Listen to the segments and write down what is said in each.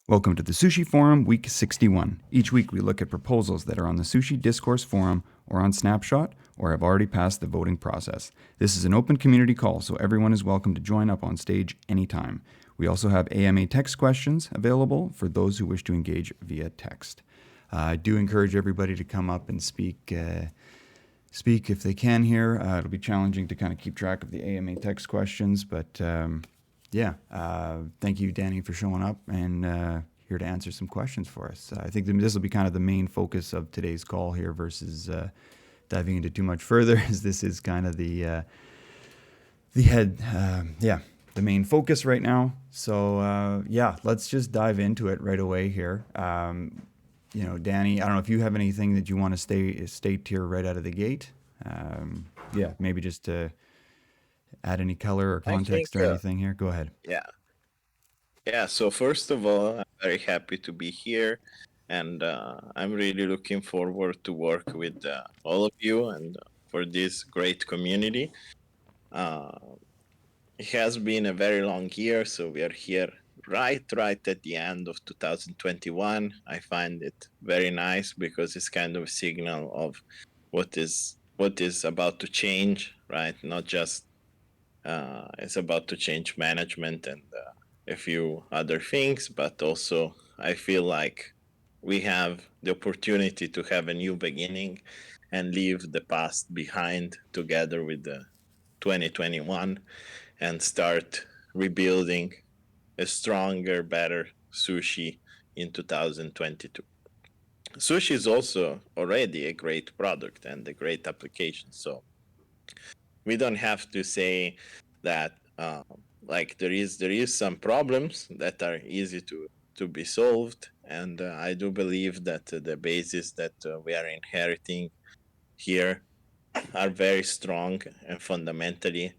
Welcome to the Sushi Forum, Week 61. Each week we look at proposals that are on the Sushi Discourse Forum or on Snapshot or have already passed the voting process. This is an open community call, so everyone is welcome to join up on stage anytime. We also have AMA text questions available for those who wish to engage via text. I do encourage everybody to come up and speak if they can here. It'll be challenging to kind of keep track of the AMA text questions, but thank you, Danny, for showing up and here to answer some questions for us. I think this will be kind of the main focus of today's call here versus diving into too much further, as this is kind of the main focus right now. So let's just dive into it right away here. Danny, I don't know if you have anything that you want to state here right out of the gate. Maybe just to add any color or context or anything here. Go ahead. Yeah. So first of all, I'm very happy to be here, and I'm really looking forward to work with all of you and for this great community. It has been a very long year, so we are here right at the end of 2021. I find it very nice because it's kind of a signal of what is about to change, right? Not just it's about to change management and a few other things, but also I feel like we have the opportunity to have a new beginning and leave the past behind together with the 2021 and start rebuilding a stronger, better sushi in 2022. Sushi is also already a great product and a great application, so we don't have to say that like there is some problems that are easy to be solved, and I do believe that the basis that we are inheriting here are very strong, and fundamentally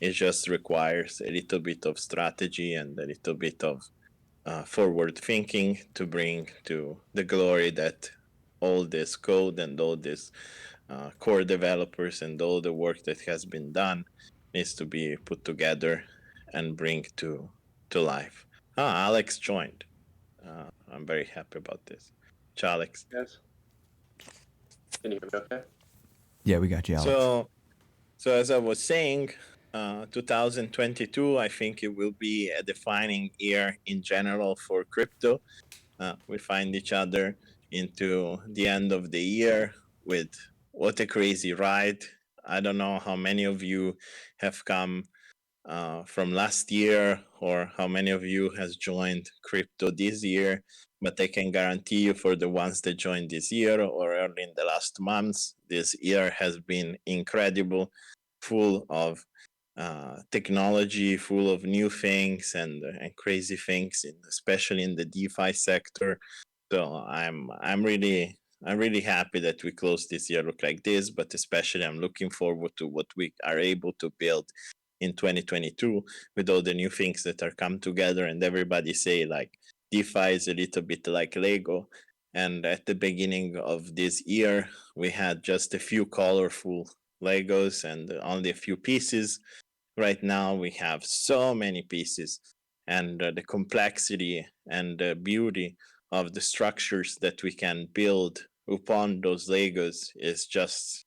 it just requires a little bit of strategy and a little bit of forward thinking to bring to the glory that all this code and all this core developers and all the work that has been done needs to be put together and bring to life. Alex joined. I'm very happy about this. Alex. Yes. Can you hear me okay? Yeah, we got you, Alex. So as I was saying, 2022, I think it will be a defining year in general for crypto. We find each other into the end of the year with what a crazy ride. I don't know how many of you have come from last year or how many of you has joined crypto this year, but I can guarantee you for the ones that joined this year or early in the last months, this year has been incredible, full of technology, full of new things and crazy things, especially in the DeFi sector. So I'm really happy that we closed this year look like this, but especially I'm looking forward to what we are able to build in 2022 with all the new things that are come together. And everybody say like DeFi is a little bit like Lego. And at the beginning of this year, we had just a few colorful Legos and only a few pieces. Right now, we have so many pieces, and the complexity and the beauty of the structures that we can build upon those Legos is just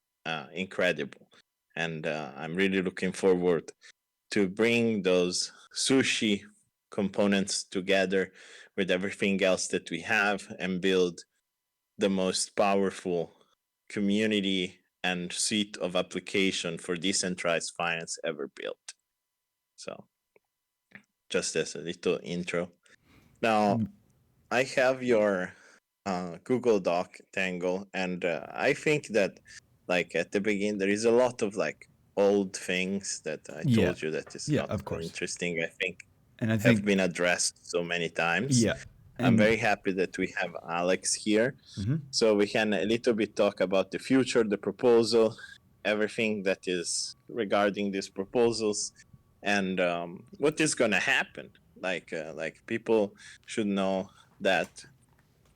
incredible. And I'm really looking forward to bring those sushi components together with everything else that we have and build the most powerful community and suite of application for decentralized finance ever built. So just as a little intro. Now, I have your Google Doc Tangle, and I think that like at the beginning there is a lot of like old things that I told you that is not of so course. interesting. I think And I have been addressed so many times. I'm very happy that we have Alex here, so we can a little bit talk about the future, the proposal, everything that is regarding these proposals, and what is gonna happen. Like people should know that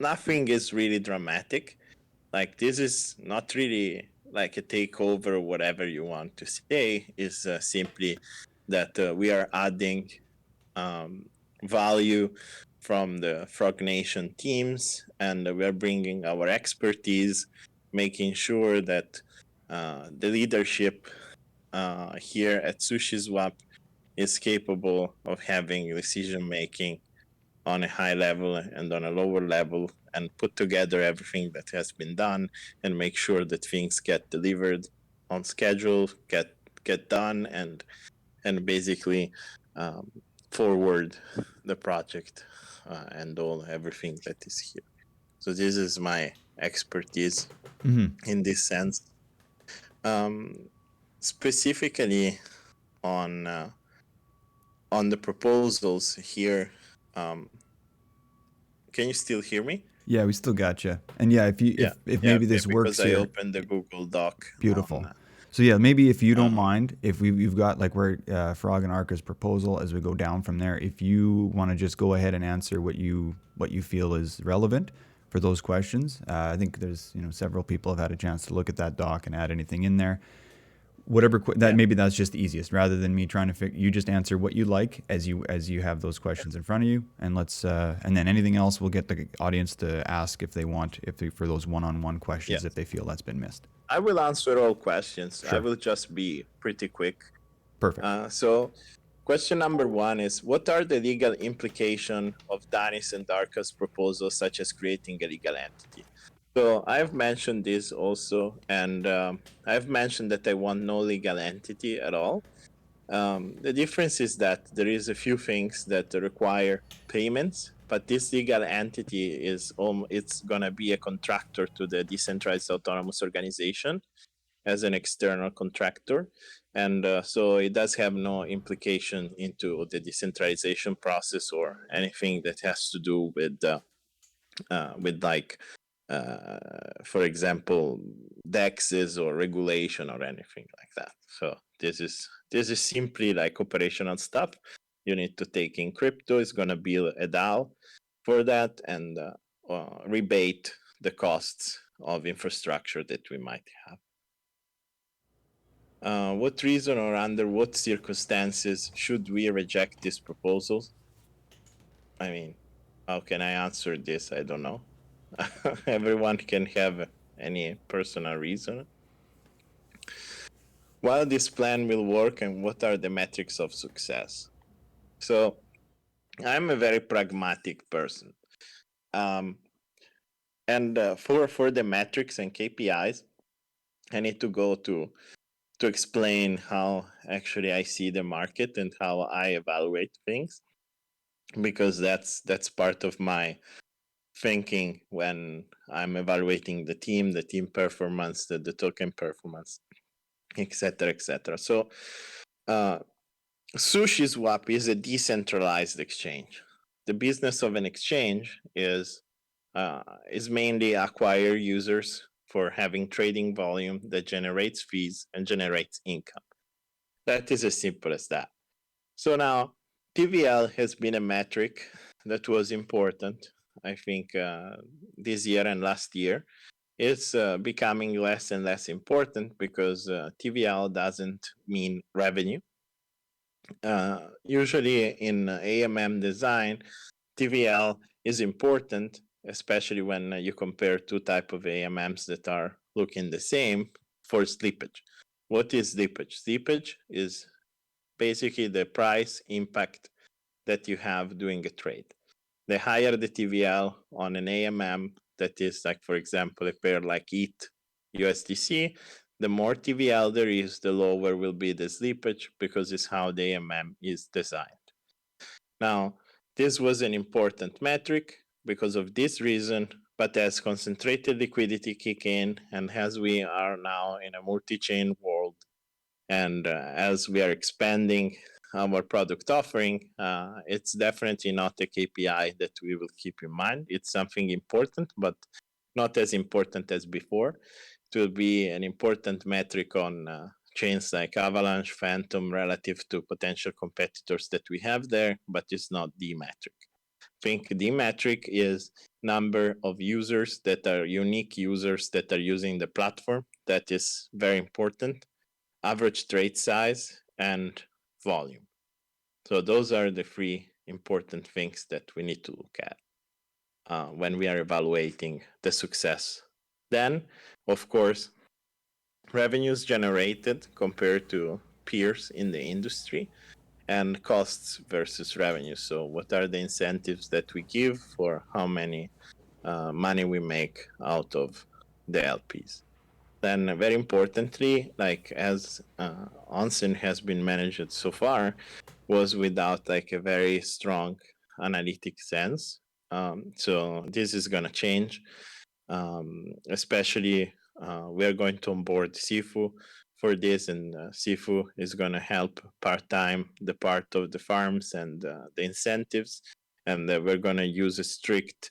nothing is really dramatic. Like this is not really like a takeover, whatever you want to say. Is simply that we are adding value from the Frog Nation teams, and we're bringing our expertise, making sure that the leadership here at Sushi Swap is capable of having decision making on a high level and on a lower level, and put together everything that has been done and make sure that things get delivered on schedule, get done, and basically forward the project and everything that is here. So this is my expertise in this sense. Specifically on the proposals here. Can you still hear me? Yeah, we still got you. And yeah, if maybe this works because I here, opened the Google Doc. beautiful. So yeah, maybe if you don't Uh-huh. mind, if you've got like where Frog and Arca's proposal as we go down from there, if you want to just go ahead and answer what you feel is relevant for those questions. I think there's several people have had a chance to look at that doc and add anything in there. Whatever maybe that's just the easiest, rather than me trying to figure. You just answer what you like as you have those questions in front of you, and let's and then anything else we'll get the audience to ask if they want, for those one-on-one questions, if they feel that's been missed. I will answer all questions. Sure. I will just be pretty quick. Perfect. So question number 1 is, what are the legal implications of Danis and Darka's proposals, such as creating a legal entity? So I've mentioned this also, and I've mentioned that I want no legal entity at all. The difference is that there is a few things that require payments, but this legal entity is it's gonna be a contractor to the decentralized autonomous organization as an external contractor, and so it does have no implication into the decentralization process or anything that has to do with like for example dexes or regulation or anything like that. So this is simply like operational stuff you need to take in crypto. Is going to be a DAO for that, and rebate the costs of infrastructure that we might have. What reason or under what circumstances should we reject these proposals? I mean, how can I answer this? I don't know. Everyone can have any personal reason. While this plan will work, and what are the metrics of success? So I'm a very pragmatic person. And for the metrics and KPIs, I need to go to explain how actually I see the market and how I evaluate things, because that's part of my thinking when I'm evaluating the team performance, the token performance, etc., etc. So Sushi Swap is a decentralized exchange. The business of an exchange is mainly acquire users for having trading volume that generates fees and generates income. That is as simple as that. So now TVL has been a metric that was important, I think, this year and last year. It's becoming less and less important because TVL doesn't mean revenue. Usually in AMM design, TVL is important, especially when you compare two types of AMMs that are looking the same for slippage. What is slippage? Slippage is basically the price impact that you have doing a trade. The higher the TVL on an AMM that is, like, for example, a pair like ETH USDC, the more TVL there is, the lower will be the slippage, because it's how the AMM is designed. Now, this was an important metric because of this reason, but as concentrated liquidity kick in, and as we are now in a multi-chain world, and as we are expanding our product offering, it's definitely not a KPI that we will keep in mind. It's something important, but not as important as before. It will be an important metric on chains like Avalanche, Phantom, relative to potential competitors that we have there, but it's not the metric. I think the metric is number of users that are unique users that are using the platform. That is very important. Average trade size and volume. So those are the three important things that we need to look at when we are evaluating the success. Then, of course, revenues generated compared to peers in the industry and costs versus revenue. So what are the incentives that we give for how many money we make out of the LPs? Then very importantly, like as Onsen has been managed so far, was without like a very strong analytic sense. So this is going to change, especially we're going to onboard Sifu for this, and Sifu is going to help part-time the part of the farms and the incentives, and we're going to use a strict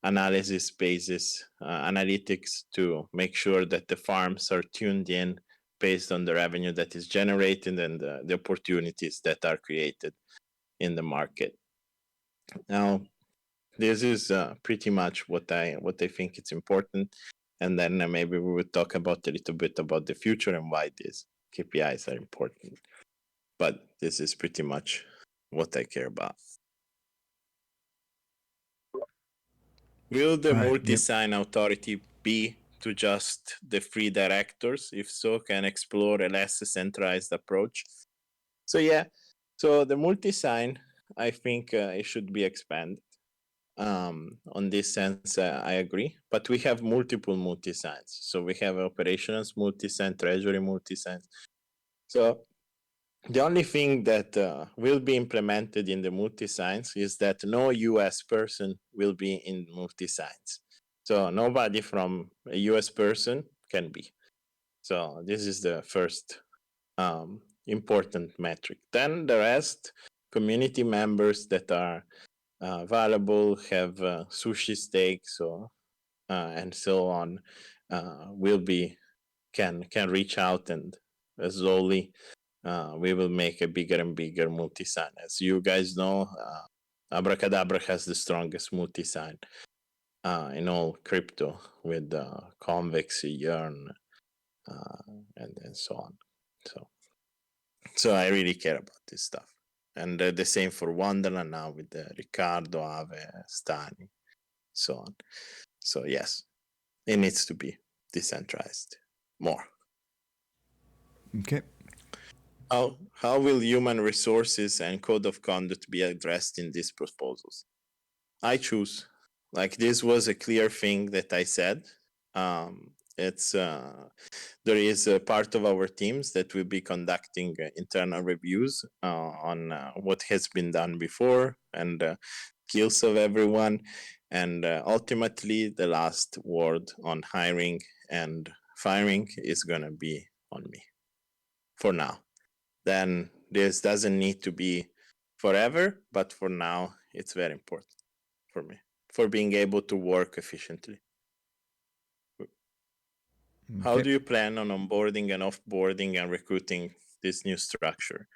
analysis basis analytics to make sure that the farms are tuned in based on the revenue that is generated and the opportunities that are created in the market. Now, this is pretty much what I think it's important, and then maybe we will talk about a little bit about the future and why these KPIs are important. But this is pretty much what I care about. Will the multi-sign authority be to just the 3 directors? If so, can explore a less centralized approach. So yeah, so the multi-sign, I think it should be expanded. On this sense, I agree. But we have multiple multi-signs. So we have operations multi-sign, treasury multi-signs. So the only thing that will be implemented in the multi-signs is that no US person will be in multi-signs. So nobody from a US person can be. So this is the first important metric. Then the rest, community members that are valuable, have sushi stakes, so and so on, will be can reach out, and slowly we will make a bigger and bigger multi-sign. As you guys know, Abracadabra has the strongest multi-sign in all crypto with Convex, Yearn, and so on. So I really care about this stuff. And the same for Wonderland now with Riccardo, Ave, Stani, so on. So yes, it needs to be decentralized more. Okay. How will human resources and code of conduct be addressed in these proposals? I choose. Like this was a clear thing that I said. It's there is a part of our teams that will be conducting internal reviews on what has been done before and skills of everyone, and ultimately the last word on hiring and firing is gonna be on me for now. Then this doesn't need to be forever, but for now it's very important for me for being able to work efficiently. How do you plan on onboarding and offboarding and recruiting this new structure?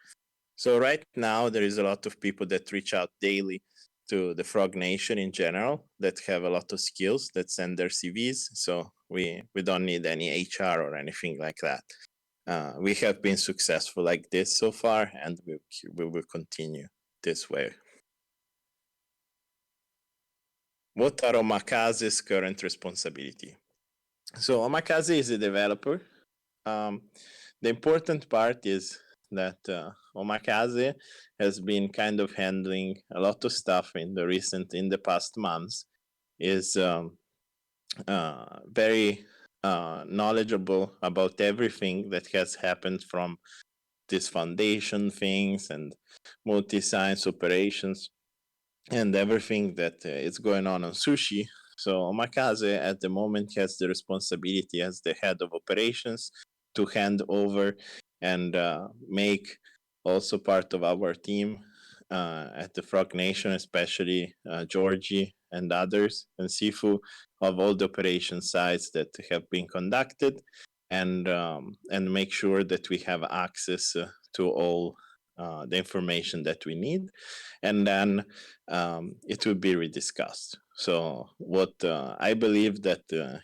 So right now there is a lot of people that reach out daily to the Frog Nation in general that have a lot of skills that send their CVs. So we don't need any HR or anything like that. We have been successful like this so far, and we will continue this way. What are Omakaze's current responsibility? So Omakaze is a developer. The important part is that Omakaze has been kind of handling a lot of stuff in the past months, is very knowledgeable about everything that has happened from these foundation things and multi-science operations and everything that is going on Sushi. So Omakaze at the moment has the responsibility as the head of operations to hand over and make also part of our team at the Frog Nation, especially Georgie and others, and Sifu, of all the operation sites that have been conducted, and make sure that we have access to all the information that we need, and then it will be rediscussed. So what I believe that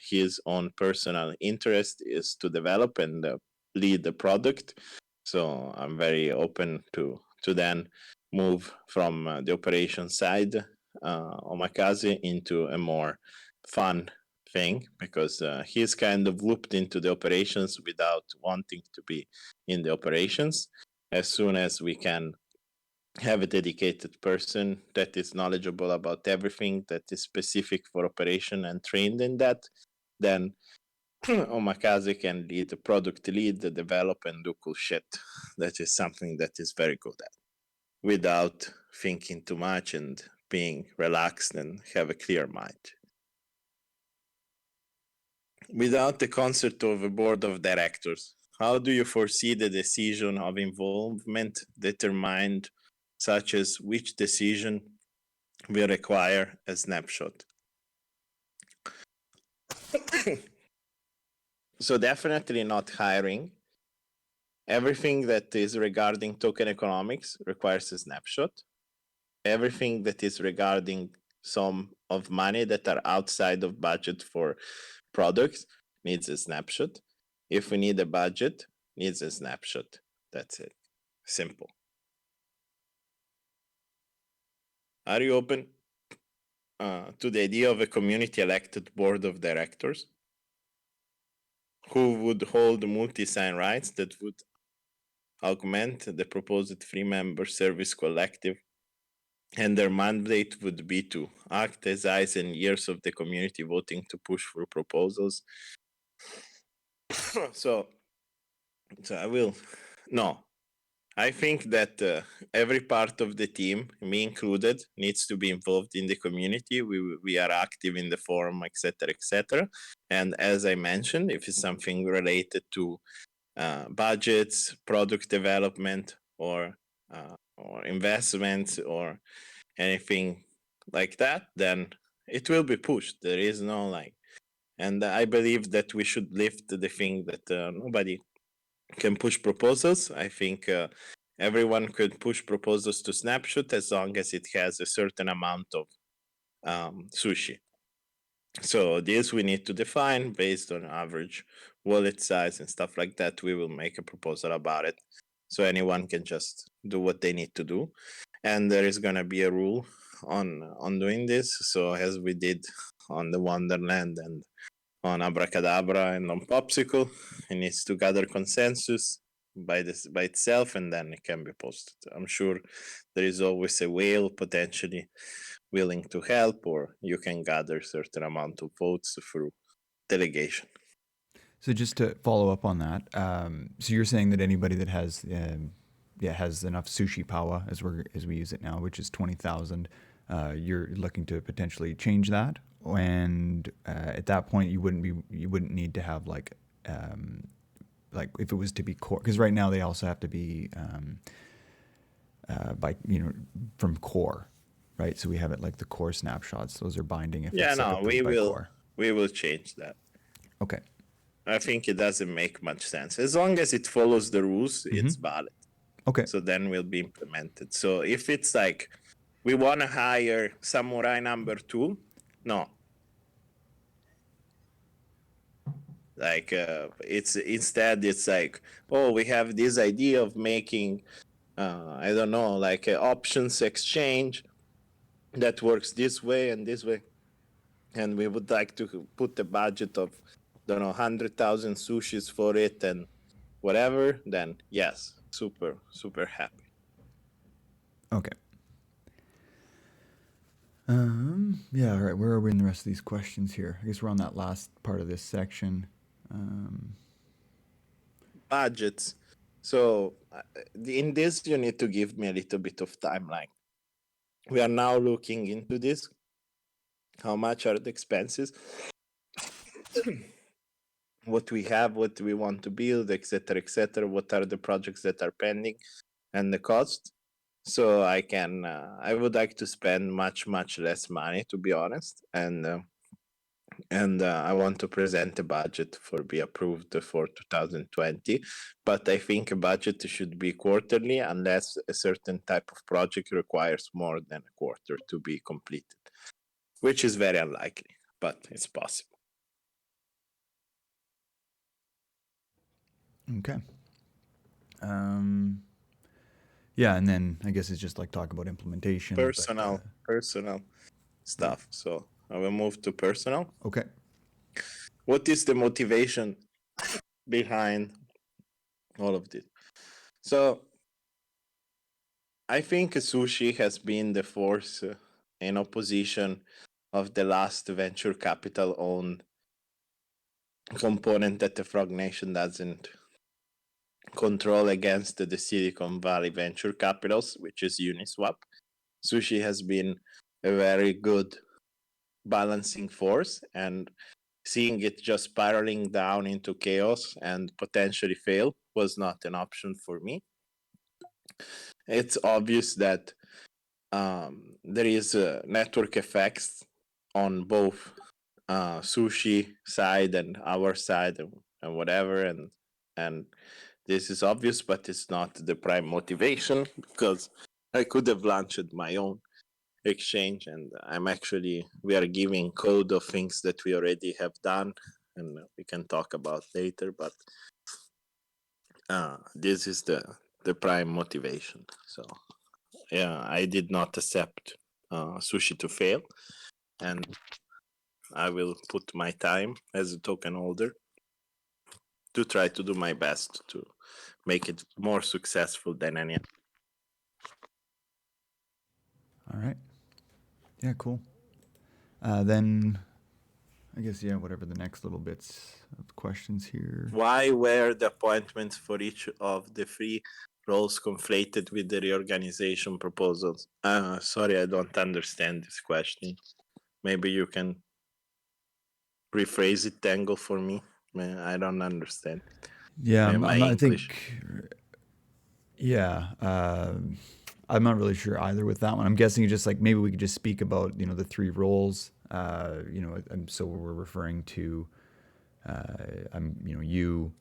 his own personal interest is to develop and lead the product. So I'm very open to then move from the operation side Omakase into a more fun thing, because he's kind of looped into the operations without wanting to be in the operations. As soon as we can have a dedicated person that is knowledgeable about everything that is specific for operation and trained in that, then Omakase can lead the product lead, develop, and do cool shit. That is something that is very good at, without thinking too much and being relaxed and have a clear mind. Without the concept of a board of directors, how do you foresee the decision of involvement determined, such as which decision will require a snapshot? So definitely not hiring. Everything that is regarding token economics requires a snapshot. Everything that is regarding sum of money that are outside of budget for products needs a snapshot. If we need a budget, needs a snapshot. That's it. Simple. Are you open to the idea of a community elected board of directors who would hold multi-sign rights that would augment the proposed three-member service collective, and their mandate would be to act as eyes and ears of the community voting to push for proposals? So I will. No, I think that every part of the team, me included, needs to be involved in the community. We are active in the forum, etc., etc. And as I mentioned, if it's something related to budgets, product development, or investments, or anything like that, then it will be pushed. There is no like, and I believe that we should lift the thing that nobody can push proposals. I think everyone could push proposals to Snapshot as long as it has a certain amount of sushi. So this we need to define based on average wallet size and stuff like that. We will make a proposal about it, so anyone can just do what they need to do. And there is gonna be a rule on doing this. So as we did on the Wonderland and on Abracadabra and on Popsicle, it needs to gather consensus by itself, and then it can be posted. I'm sure there is always a whale potentially willing to help, or you can gather certain amount of votes through delegation. So just to follow up on that, so you're saying that anybody that has enough sushi power as we use it now, which is 20,000, you're looking to potentially change that, and at that point you wouldn't need to have like if it was to be core, because right now they also have to be from core, right? So we have it like the core snapshots; those are binding. If it's we will core. We will change that. Okay. I think it doesn't make much sense. As long as it follows the rules, it's valid. Okay. So then will be implemented. So if it's like we want to hire samurai number 2, no. Like it's instead it's like, oh, we have this idea of making I don't know, like options exchange that works this way and this way, and we would like to put a budget of, don't know, 100,000 sushis for it and whatever, then yes, super happy. Okay. Yeah, all right. Where are we in the rest of these questions here? I guess we're on that last part of this section. Budgets. So in this, you need to give me a little bit of timeline. We are now looking into this. How much are the expenses? What we have, what we want to build, etc., etc. What are the projects that are pending, and the cost. So I would like to spend much less money, to be honest, and I want to present a budget for be approved for 2020. But I think a budget should be quarterly unless a certain type of project requires more than a quarter to be completed, which is very unlikely, but it's possible. Okay. Yeah, and then I guess it's just like talk about implementation. but, personal stuff. So I will move to personal. okay. What is the motivation behind all of this? So I think Sushi has been the force in opposition of the last venture capital owned component that the Frog Nation doesn't control against the Silicon Valley venture capitals, which is Uniswap. Sushi has been a very good balancing force, and seeing it just spiraling down into chaos and potentially fail was not an option for me. It's obvious that there is network effects on both Sushi side and our side and whatever, and this is obvious, but it's not the prime motivation, because I could have launched my own exchange, and we are giving code of things that we already have done, and we can talk about later, but this is the prime motivation. So yeah, I did not accept Sushi to fail, and I will put my time as a token holder to try to do my best to make it more successful than any. All right. Yeah, cool. Then I guess, yeah, whatever the next little bits of questions here. Why were the appointments for each of the three roles conflated with the reorganization proposals? Sorry, I don't understand this question. Maybe you can rephrase it, Tango, for me. I don't understand. Yeah, My I English. think, yeah, I'm not really sure either with that one. I'm guessing just like maybe we could just speak about, the three roles. So we're referring to, you,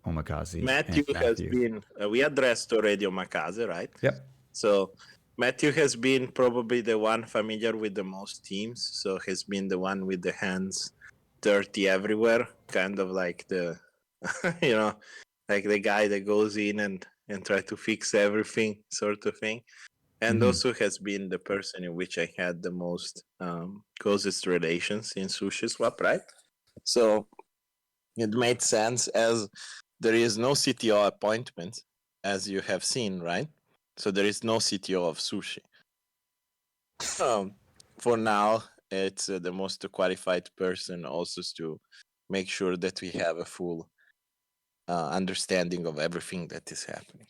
Omakase, Matthew and has Matthew. been, we addressed already Omakase, right? Yep. So Matthew has been probably the one familiar with the most teams. So he's been the one with the hands dirty everywhere, kind of like the, like the guy that goes in and try to fix everything, sort of thing. And also has been the person in which I had the most closest relations in Sushi Swap, right? So it made sense, as there is no CTO appointment, as you have seen, right? So there is no CTO of Sushi. For now, it's the most qualified person also to make sure that we have a full understanding of everything that is happening.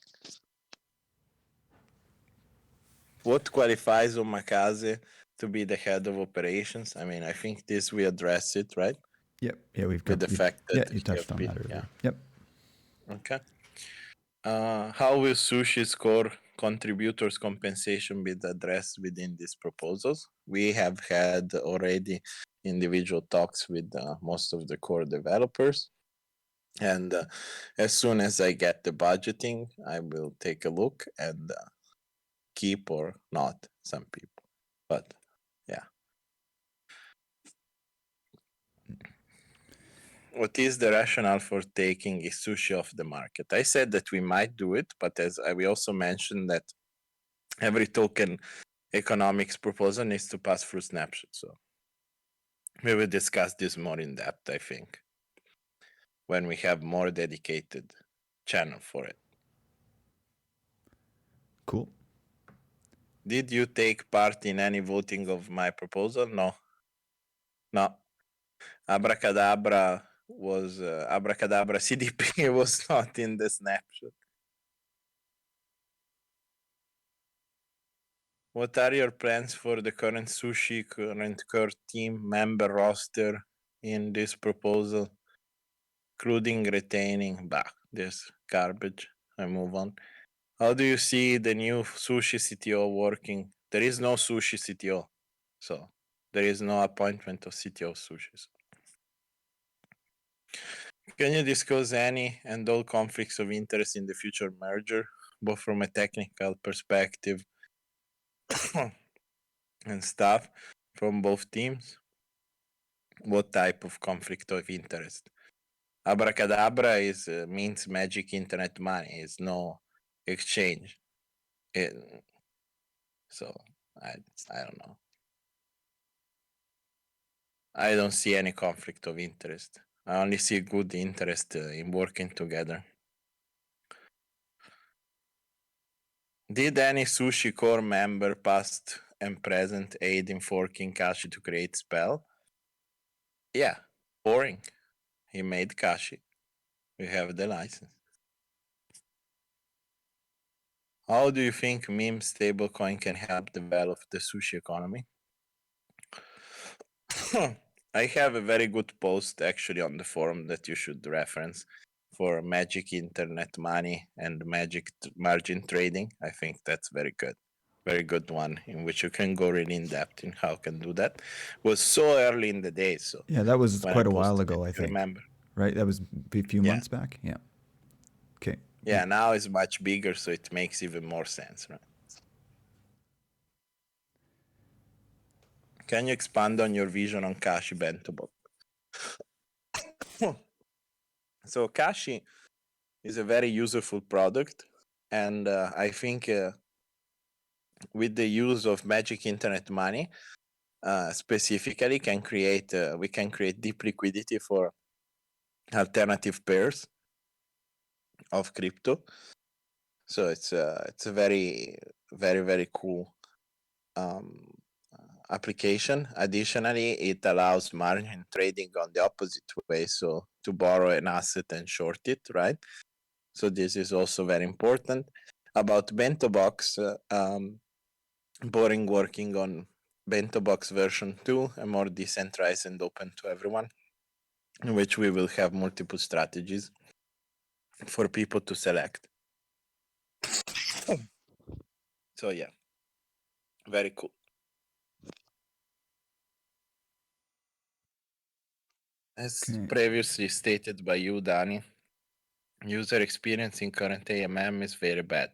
What qualifies Omakase to be the head of operations? I mean, I think this we address it, right? Yep. Yeah, we've With got the fact that you touched on that earlier. yeah. Yep. Okay. How will Sushi's core contributors compensation be addressed within these proposals? We have had already individual talks with most of the core developers. And as soon as I get the budgeting, I will take a look and keep or not some people. But yeah. What is the rationale for taking Sushi off the market? I said that we might do it, but as we also mentioned that every token economics proposal needs to pass through snapshot. So we will discuss this more in depth, I think, when we have more dedicated channel for it. Cool. Did you take part in any voting of my proposal? No. Abracadabra CDP was not in the snapshot. What are your plans for the current core team member roster in this proposal, including retaining this garbage? I move on. How do you see the new Sushi CTO working? There is no Sushi CTO, so there is no appointment of CTO Sushi. Can you discuss any and all conflicts of interest in the future merger, both from a technical perspective and staff from both teams? What type of conflict of interest? Abracadabra means magic internet money. It's no exchange. So I don't know. I don't see any conflict of interest. I only see good interest in working together. Did any Sushi core member, past and present, aid in forking Kashi to create spell? Yeah, boring. He made Kashi. We have the license. How do you think meme stablecoin can help develop the sushi economy? I have a very good post actually on the forum that you should reference for magic internet money and magic margin trading. I think that's very good one in which you can go really in depth in how can do that. It was so early in the day, so Yeah, that was when quite a while posted ago, it, I you think. remember? Right? That was a few Yeah. months back. Yeah. Okay. Yeah, now it's much bigger, so it makes even more sense, right? Can you expand on your vision on Kashi Bento Box? So Kashi is a very useful product, and I think with the use of magic internet money, specifically, we can create deep liquidity for alternative pairs of crypto. So it's a very cool application. Additionally, it allows margin trading on the opposite way, so to borrow an asset and short it, right? So this is also very important. About Bento Box, Boring working on Bento Box version 2, a more decentralized and open to everyone, in which we will have multiple strategies for people to select. So yeah, very cool. As previously stated by you, Danny, user experience in current AMM is very bad.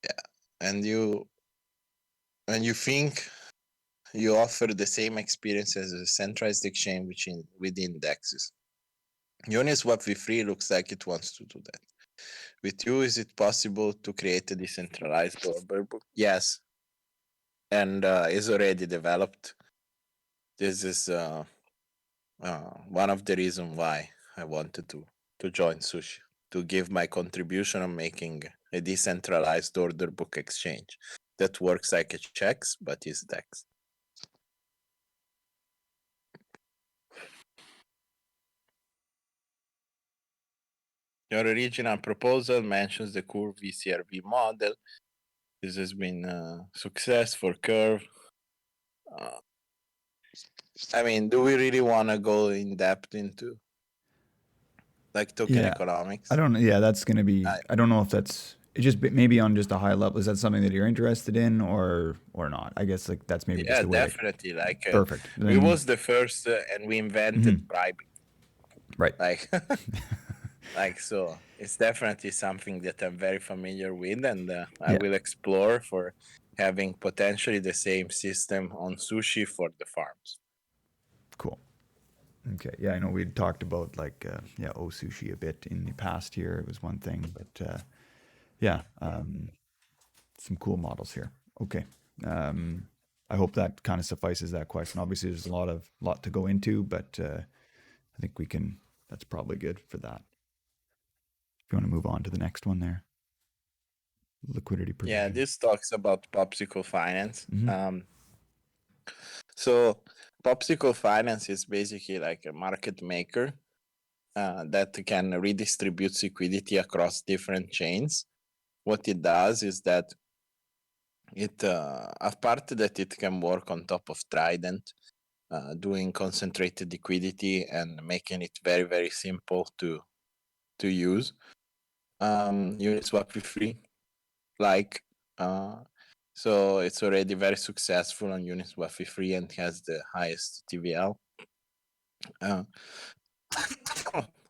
Yeah, and you think you offer the same experience as a centralized exchange with indexes. Uniswap v3 looks like it wants to do that. With you, is it possible to create a decentralized order book? Yes, and is already developed. This is one of the reasons why I wanted to join Sushi, to give my contribution on making a decentralized order book exchange that works like a checks but is DEX. Your original proposal mentions the Curve VCRV model. This has been a success for Curve. I mean, do we really want to go in depth into like token economics? I don't know. Yeah, that's going to be, I don't know if that's, it just maybe on just a high level. Is that something that you're interested in or not? I guess like that's maybe just the way. Definitely. Like perfect. We was the first and we invented bribing. Right. Like so it's definitely something that I'm very familiar with, and I will explore for having potentially the same system on Sushi for the farms. Cool. Okay. Yeah, I know we'd talked about like Sushi a bit in the past year. It was one thing, but some cool models here. Okay. I hope that kind of suffices that question. Obviously, there's a lot to go into, but I think that's probably good for that. If you want to move on to the next one there. Liquidity provision. Yeah, this talks about Popsicle Finance. So Popsicle Finance is basically like a market maker that can redistribute liquidity across different chains. What it does is that apart that it can work on top of Trident, doing concentrated liquidity and making it very simple to use. Uniswap v3, so it's already very successful on Uniswap v3 and has the highest TVL.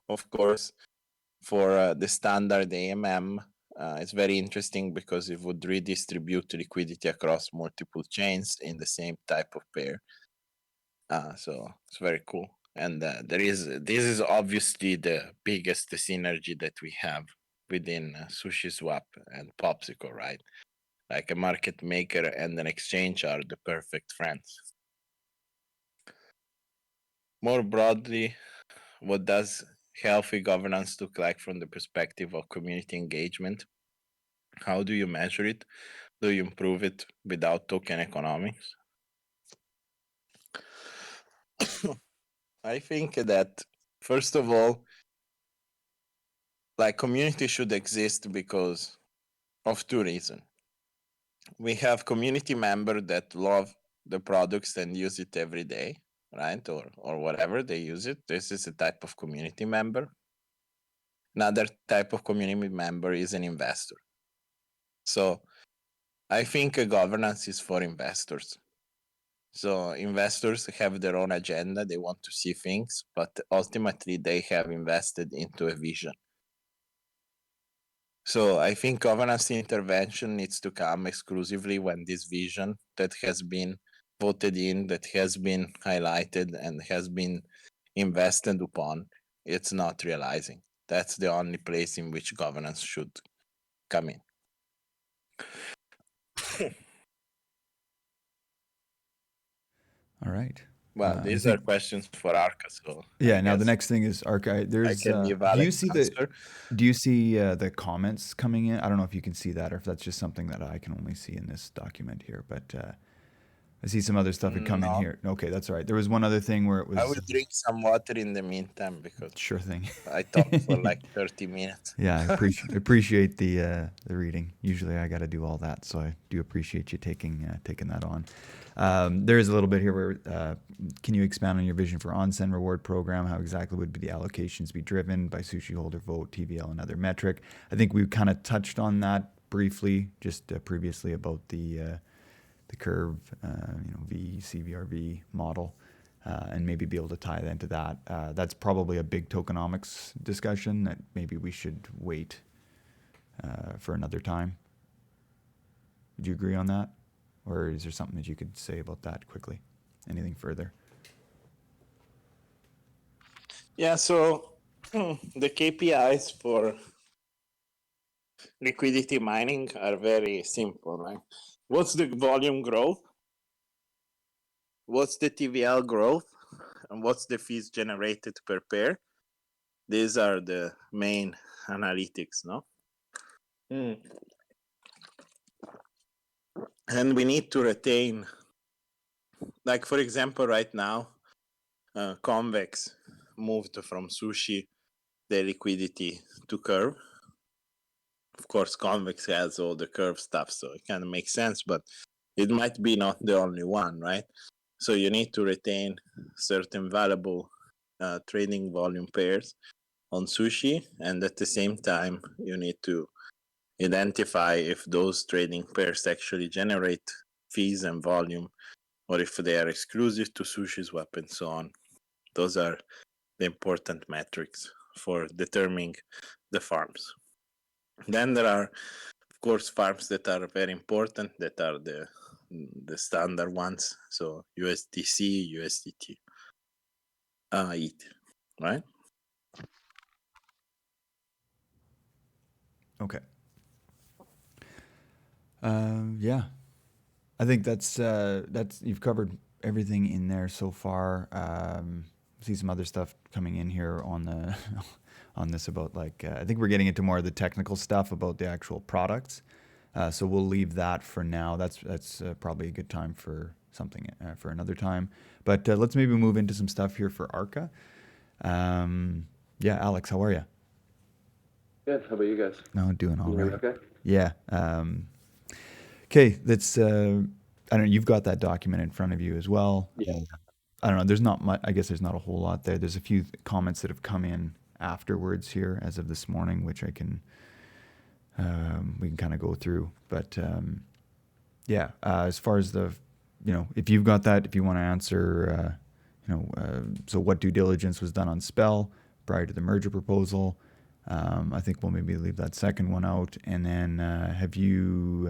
Of course, for the standard AMM, it's very interesting because it would redistribute liquidity across multiple chains in the same type of pair. So it's very cool. And this is obviously the biggest synergy that we have within Sushi Swap and Popsicle, right? Like a market maker and an exchange are the perfect friends. More broadly, what does healthy governance look like from the perspective of community engagement? How do you measure it? Do you improve it without token economics? I think that, first of all, like community should exist because of two reasons. We have community members that love the products and use it every day, right? Or whatever they use it. This is a type of community member. Another type of community member is an investor. So I think a governance is for investors. So investors have their own agenda. They want to see things, but ultimately they have invested into a vision. So I think governance intervention needs to come exclusively when this vision that has been voted in, that has been highlighted and has been invested upon, it's not realizing. That's the only place in which governance should come in. All right. Well, I these are think questions for Arca, so yeah. I Now the guess next thing is Arca. I There's can give do you Alex see answer. the comments coming in? I don't know if you can see that or if that's just something that I can only see in this document here. But I see some other stuff had come in No, here. Okay, that's all right. There was one other thing where it I was will drink some water in the meantime because sure thing. I talked for like 30 minutes. Yeah, I appreciate the reading. Usually I got to do all that, so I do appreciate you taking that on. There is a little bit here where can you expand on your vision for onsen reward program? How exactly would the allocations be driven by sushi holder vote, TVL, and other metric? I think we kind of touched on that briefly just previously about the curve, V CVRV model. And maybe be able to tie that into that. That's probably a big tokenomics discussion that maybe we should wait for another time. Would you agree on that? Or is there something that you could say about that quickly? Anything further? Yeah, so the KPIs for liquidity mining are very simple, right? What's the volume growth? What's the TVL growth? And what's the fees generated per pair? These are the main analytics, no? And we need to retain, like for example, right now, Convex moved from Sushi, the liquidity to Curve. Of course, Convex has all the Curve stuff, so it kind of makes sense, but it might be not the only one, right? So you need to retain certain valuable trading volume pairs on Sushi, and at the same time, you need to identify if those trading pairs actually generate fees and volume, or if they are exclusive to Sushi Swap and so on. Those are the important metrics for determining the farms. Then there are, of course, farms that are very important, that are the standard ones. So USDC, USDT, ETH, right? Okay. Yeah, I think that's you've covered everything in there so far. See some other stuff coming in here on the on this about like I think we're getting into more of the technical stuff about the actual products. So we'll leave that for now. That's probably a good time for something for another time. But let's maybe move into some stuff here for Arca. Yeah, Alex, how are you? Good. How about you guys? No, doing all Can you hear me right. okay? Yeah. Okay, that's. I don't know. You've got that document in front of you as well. Yeah. I don't know. There's not much. I guess there's not a whole lot there. There's a few comments that have come in afterwards here, as of this morning, which I can. We can kind of go through, but yeah. As far as the, if you've got that, if you want to answer, so what due diligence was done on Spell prior to the merger proposal? I think we'll maybe leave that second one out, and then have you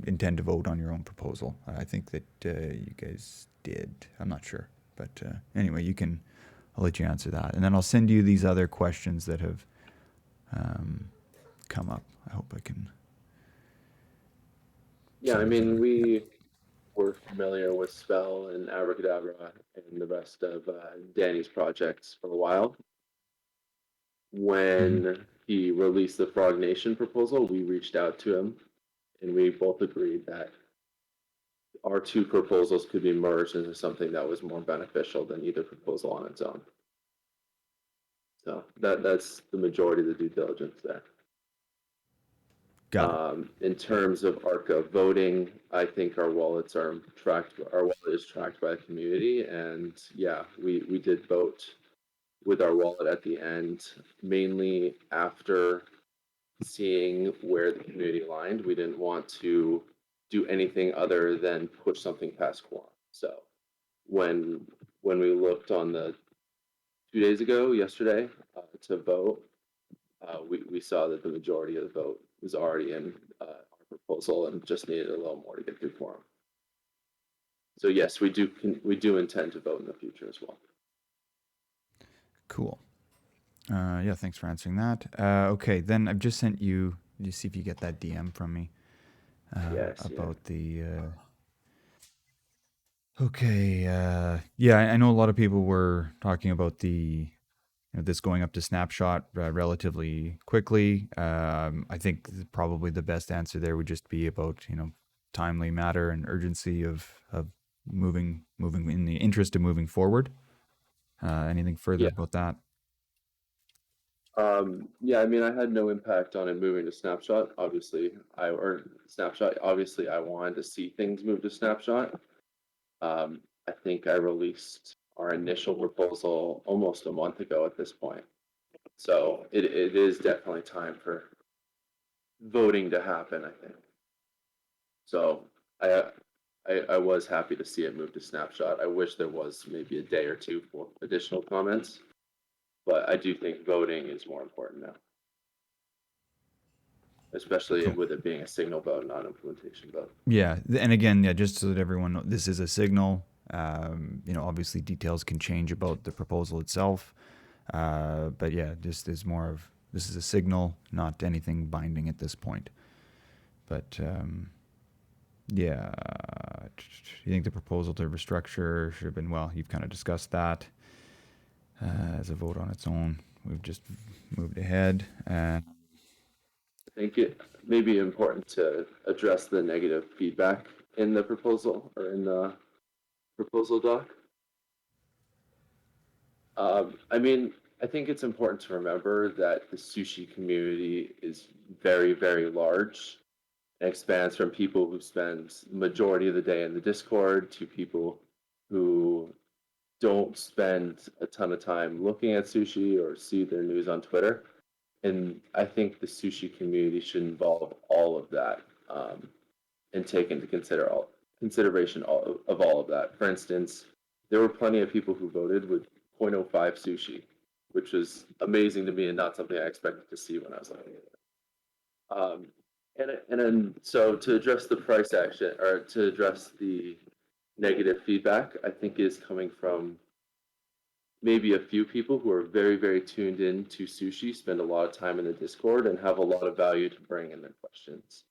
intend to vote on your own proposal? I think that you guys did. I'm not sure, but anyway, I'll let you answer that, and then I'll send you these other questions that have come up. I hope I can. Yeah, I Sorry, mean, John. Yeah. we were familiar with Spell and Abracadabra and the rest of Danny's projects for a while. Mhm. When he released the Frog Nation proposal, we reached out to him and we both agreed that our two proposals could be merged into something that was more beneficial than either proposal on its own. So that's the majority of the due diligence there. Got it. In terms of Arca voting, I think our wallets are tracked. Our wallet is tracked by the community, and yeah, we did vote with our wallet at the end, mainly after seeing where the community aligned. We didn't want to do anything other than push something past quorum. So when when we looked on the 2 days ago, yesterday, to vote, we saw that the majority of the vote was already in our proposal and just needed a little more to get through quorum. So yes, we do intend to vote in the future as well. Cool. Yeah, thanks for answering that. Okay, then I've just sent you. You see if you get that DM from me Yes, yeah. about the. Okay. Yeah, I know a lot of people were talking about the this going up to snapshot relatively quickly. I think probably the best answer there would just be about timely matter and urgency of moving in the interest of moving forward. Anything further Yeah. about that? Yeah, I mean, I had no impact on it moving to Snapshot. Obviously, I wanted to see things move to Snapshot. I think I released our initial proposal almost a month ago at this point. So it is definitely time for voting to happen, I think. So I, I was happy to see it move to Snapshot. I wish there was maybe a day or two for additional comments, but I do think voting is more important now, especially Cool. with it being a signal vote, not an implementation vote. Yeah, and again, yeah, just so that everyone knows, this is a signal. Obviously details can change about the proposal itself, but yeah, this is more of this is a signal, not anything binding at this point. But yeah, you think the proposal to restructure should have been well? You've kind of discussed that as a vote on its own. We've just moved ahead. I think it may be important to address the negative feedback in the proposal or in the proposal doc. I mean, I think it's important to remember that the sushi community is very, very large and expands from people who spend the majority of the day in the Discord to people who don't spend a ton of time looking at sushi or see their news on Twitter. And I think the sushi community should involve all of that, and take into consideration of all of that. For instance, there were plenty of people who voted with 0.05 sushi, which was amazing to me and not something I expected to see when I was looking at it. And then so to address the price action or to address the negative feedback, I think is coming from maybe a few people who are very, very tuned in to sushi, spend a lot of time in the Discord, and have a lot of value to bring in their questions.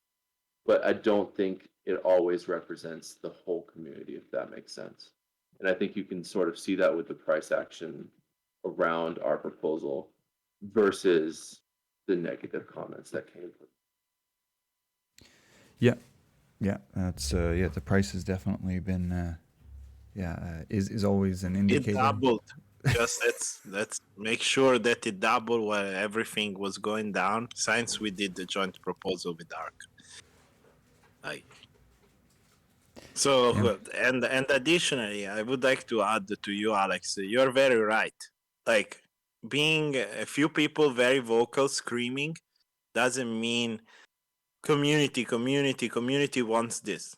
But I don't think it always represents the whole community, if that makes sense. And I think you can sort of see that with the price action around our proposal versus the negative comments that came from. Yeah, yeah, that's yeah. The price has definitely been is always an It indicator. doubled. Just let's make sure that it doubled while everything was going down since we did the joint proposal with Arca. Like so, Yeah. and additionally, I would like to add to you, Alex. You're very right. Like being a few people very vocal screaming doesn't mean community wants this.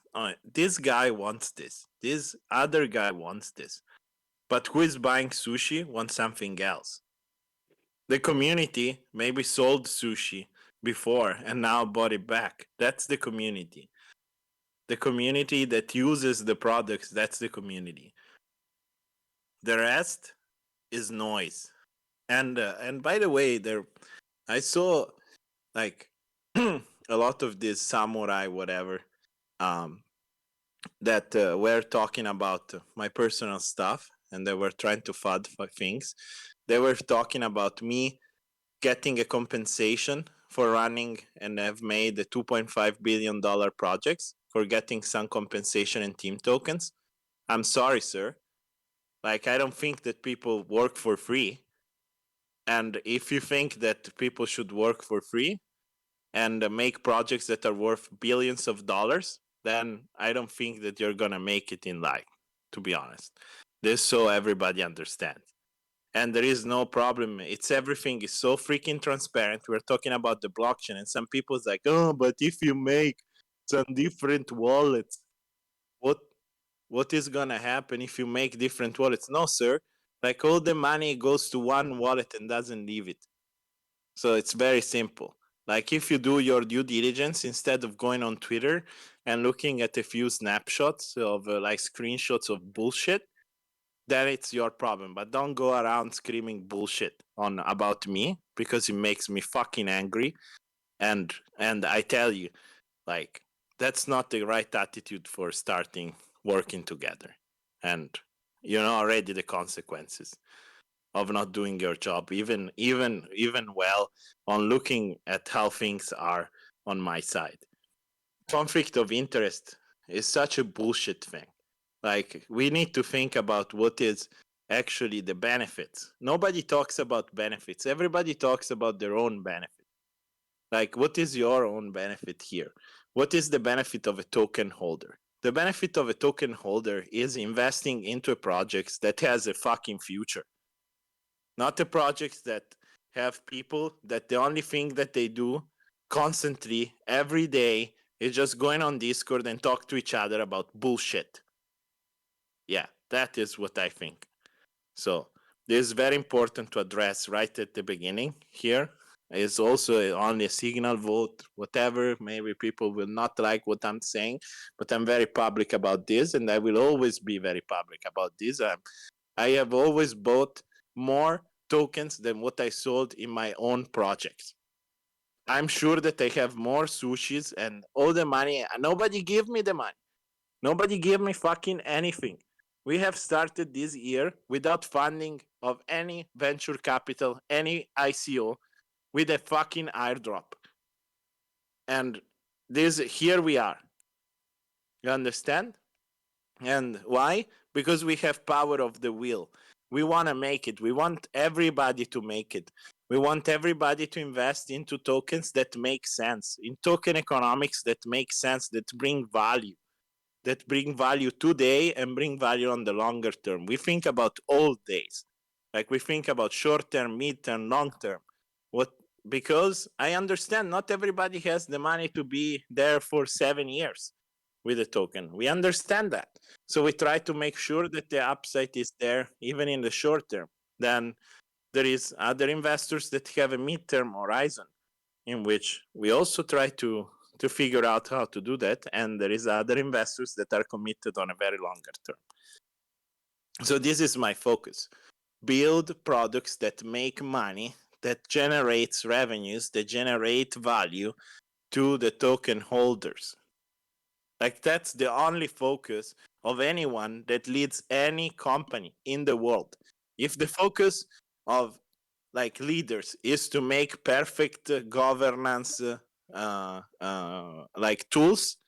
This guy wants this. This other guy wants this. But who is buying sushi wants something else. The community maybe sold sushi before and now bought it back. That's the community. The community that uses the products, that's the community. The rest is noise. And by the way, I saw like a lot of this samurai whatever that were talking about my personal stuff, and they were trying to fud for things. They were talking about me getting a compensation for running and have made the $2.5 billion projects for getting some compensation in team tokens. I'm sorry, sir. Like, I don't think that people work for free. And if you think that people should work for free and make projects that are worth billions of dollars, then I don't think that you're going to make it in life, to be honest. This so everybody understands. And there is no problem. It's everything is so freaking transparent. We're talking about the blockchain, and some people's like, oh, but if you make some different wallets, what what is gonna happen if you make different wallets? No, sir. Like, all the money goes to one wallet and doesn't leave it. So it's very simple. Like, if you do your due diligence instead of going on Twitter and looking at a few snapshots of like screenshots of bullshit, then it's your problem. But don't go around screaming bullshit on about me, because it makes me fucking angry. And I tell you, like, that's not the right attitude for starting working together. And you know already the consequences of not doing your job, even well, on looking at how things are on my side. Conflict of interest is such a bullshit thing. Like, we need to think about what is actually the benefits. Nobody talks about benefits. Everybody talks about their own benefit. Like, what is your own benefit here? What is the benefit of a token holder? The benefit of a token holder is investing into projects that has a fucking future. Not the projects that have people that the only thing that they do constantly every day is just going on Discord and talk to each other about bullshit. Yeah, that is what I think. So this is very important to address right at the beginning here. It's also only a signal vote, whatever. Maybe people will not like what I'm saying, but I'm very public about this, and I will always be very public about this. I have always bought more tokens than what I sold in my own projects. I'm sure that I have more sushis and all the money. Nobody give me the money. Nobody give me fucking anything. We have started this year without funding of any venture capital, any ICO, with a fucking airdrop. And this, here we are. You understand? And why? Because we have power of the will. We want to make it. We want everybody to make it. We want everybody to invest into tokens that make sense, in token economics that make sense, that bring value today and bring value on the longer term. We think about all days. Like, we think about short term, mid term, long term. Because I understand not everybody has the money to be there for 7 years with a token. We understand that. So we try to make sure that the upside is there even in the short term. Then there is other investors that have a midterm horizon, in which we also try to figure out how to do that. And there is other investors that are committed on a very longer term. So this is my focus. Build products that make money, that generates revenues, that generate value to the token holders. Like, that's the only focus of anyone that leads any company in the world. If the focus of like leaders is to make perfect governance like tools,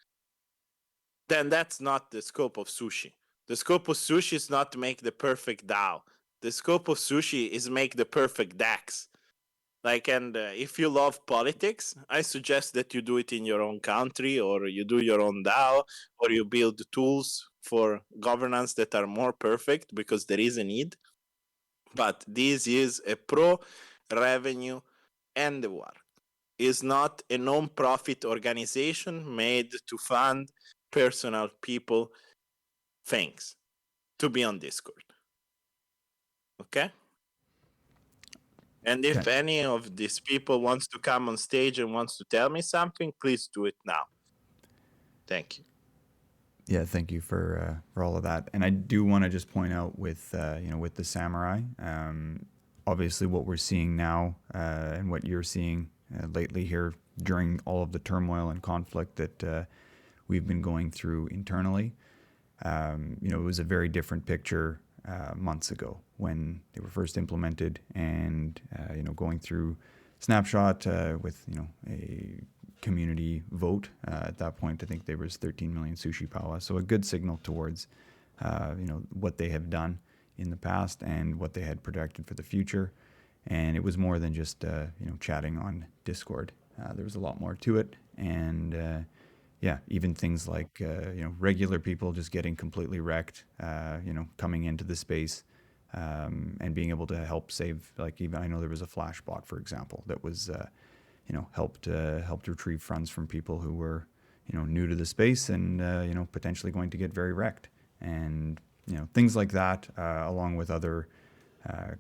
then that's not the scope of Sushi. The scope of Sushi is not to make the perfect DAO. The scope of Sushi is make the perfect DAX. Like, and if you love politics, I suggest that you do it in your own country, or you do your own DAO, or you build tools for governance that are more perfect, because there is a need. But this is a pro-revenue endeavor. Is not a non-profit organization made to fund personal people things to be on Discord. Okay? And if any of these people wants to come on stage and wants to tell me something, please do it now. Thank you. Yeah, thank you for all of that. And I do want to just point out with with the samurai, obviously what we're seeing now and what you're seeing lately here during all of the turmoil and conflict that we've been going through internally. You know, it was a very different picture months ago when they were first implemented, and you know, going through Snapshot with, you know, a community vote. At that point, I think there was 13 million sushi pawa, so a good signal towards you know, what they have done in the past and what they had projected for the future. And it was more than just you know, chatting on Discord. There was a lot more to it, and yeah, even things like you know, regular people just getting completely wrecked, you know, coming into the space and being able to help save. Like, even I know there was a flash bot, for example, that was you know, helped retrieve funds from people who were, you know, new to the space and you know, potentially going to get very wrecked, and you know, things like that, along with other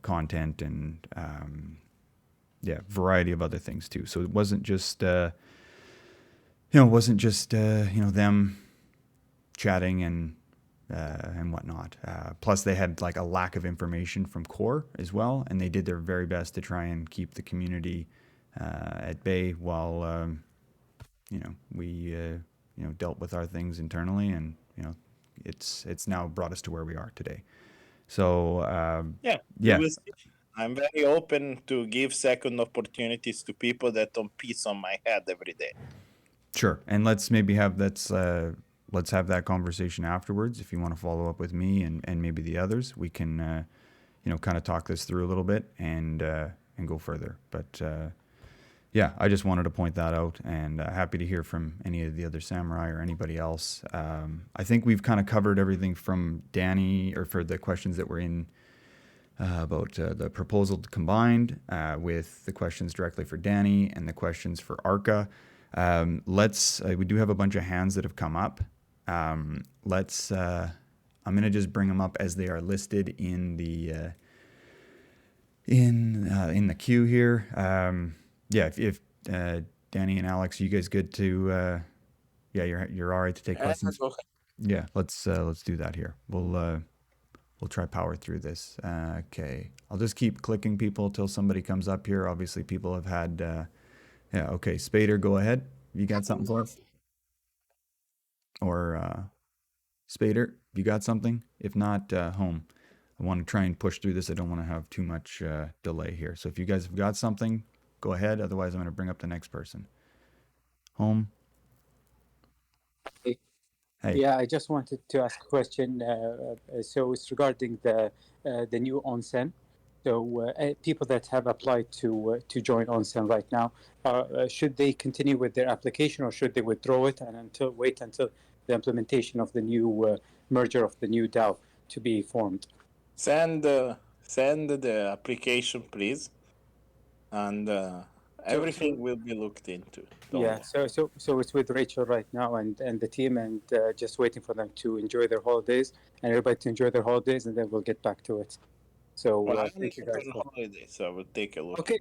content and yeah, variety of other things too. So it wasn't just you know, you know, them chatting and whatnot. Plus, they had like a lack of information from core as well, and they did their very best to try and keep the community at bay while you know, we you know, dealt with our things internally, and you know, it's now brought us to where we are today. So Yeah, yeah, we will see. I'm very open to give second opportunities to people that don't piss on my head every day. sure. And let's maybe have let's have that conversation afterwards. If you want to follow up with me and maybe the others, we can you know, kind of talk this through a little bit and go further. But yeah, I just wanted to point that out, and happy to hear from any of the other samurai or anybody else. I think we've kind of covered everything from Danny, or for the questions that were in about the proposal combined with the questions directly for Danny and the questions for Arca. We do have a bunch of hands that have come up. I'm going to just bring them up as they are listed in the queue here. Yeah, if Danny and Alex, you guys good to? Yeah, you're all right to take questions. Yeah, let's do that here. We'll try power through this. Okay, I'll just keep clicking people till somebody comes up here. Obviously, people have had. Yeah, okay, Spader, go ahead. You got something for us? Or Spader, you got something? If not, Home. I want to try and push through this. I don't want to have too much delay here. So if you guys have got something, go ahead. Otherwise, I'm going to bring up the next person. Home. Hey. Yeah, I just wanted to ask a question. So it's regarding the new onsen. So people that have applied to join onsen right now, should they continue with their application, or should they withdraw it and wait until the implementation of the new merger of the new DAO to be formed? Send the application, please, and everything will be looked into. Don't Yeah, worry. so it's with Rachel right now and the team, and just waiting for them to enjoy their holidays, and everybody to enjoy their holidays, and then we'll get back to it. So Well, I'm thank you not guys. on holiday, so I will take a look. Okay,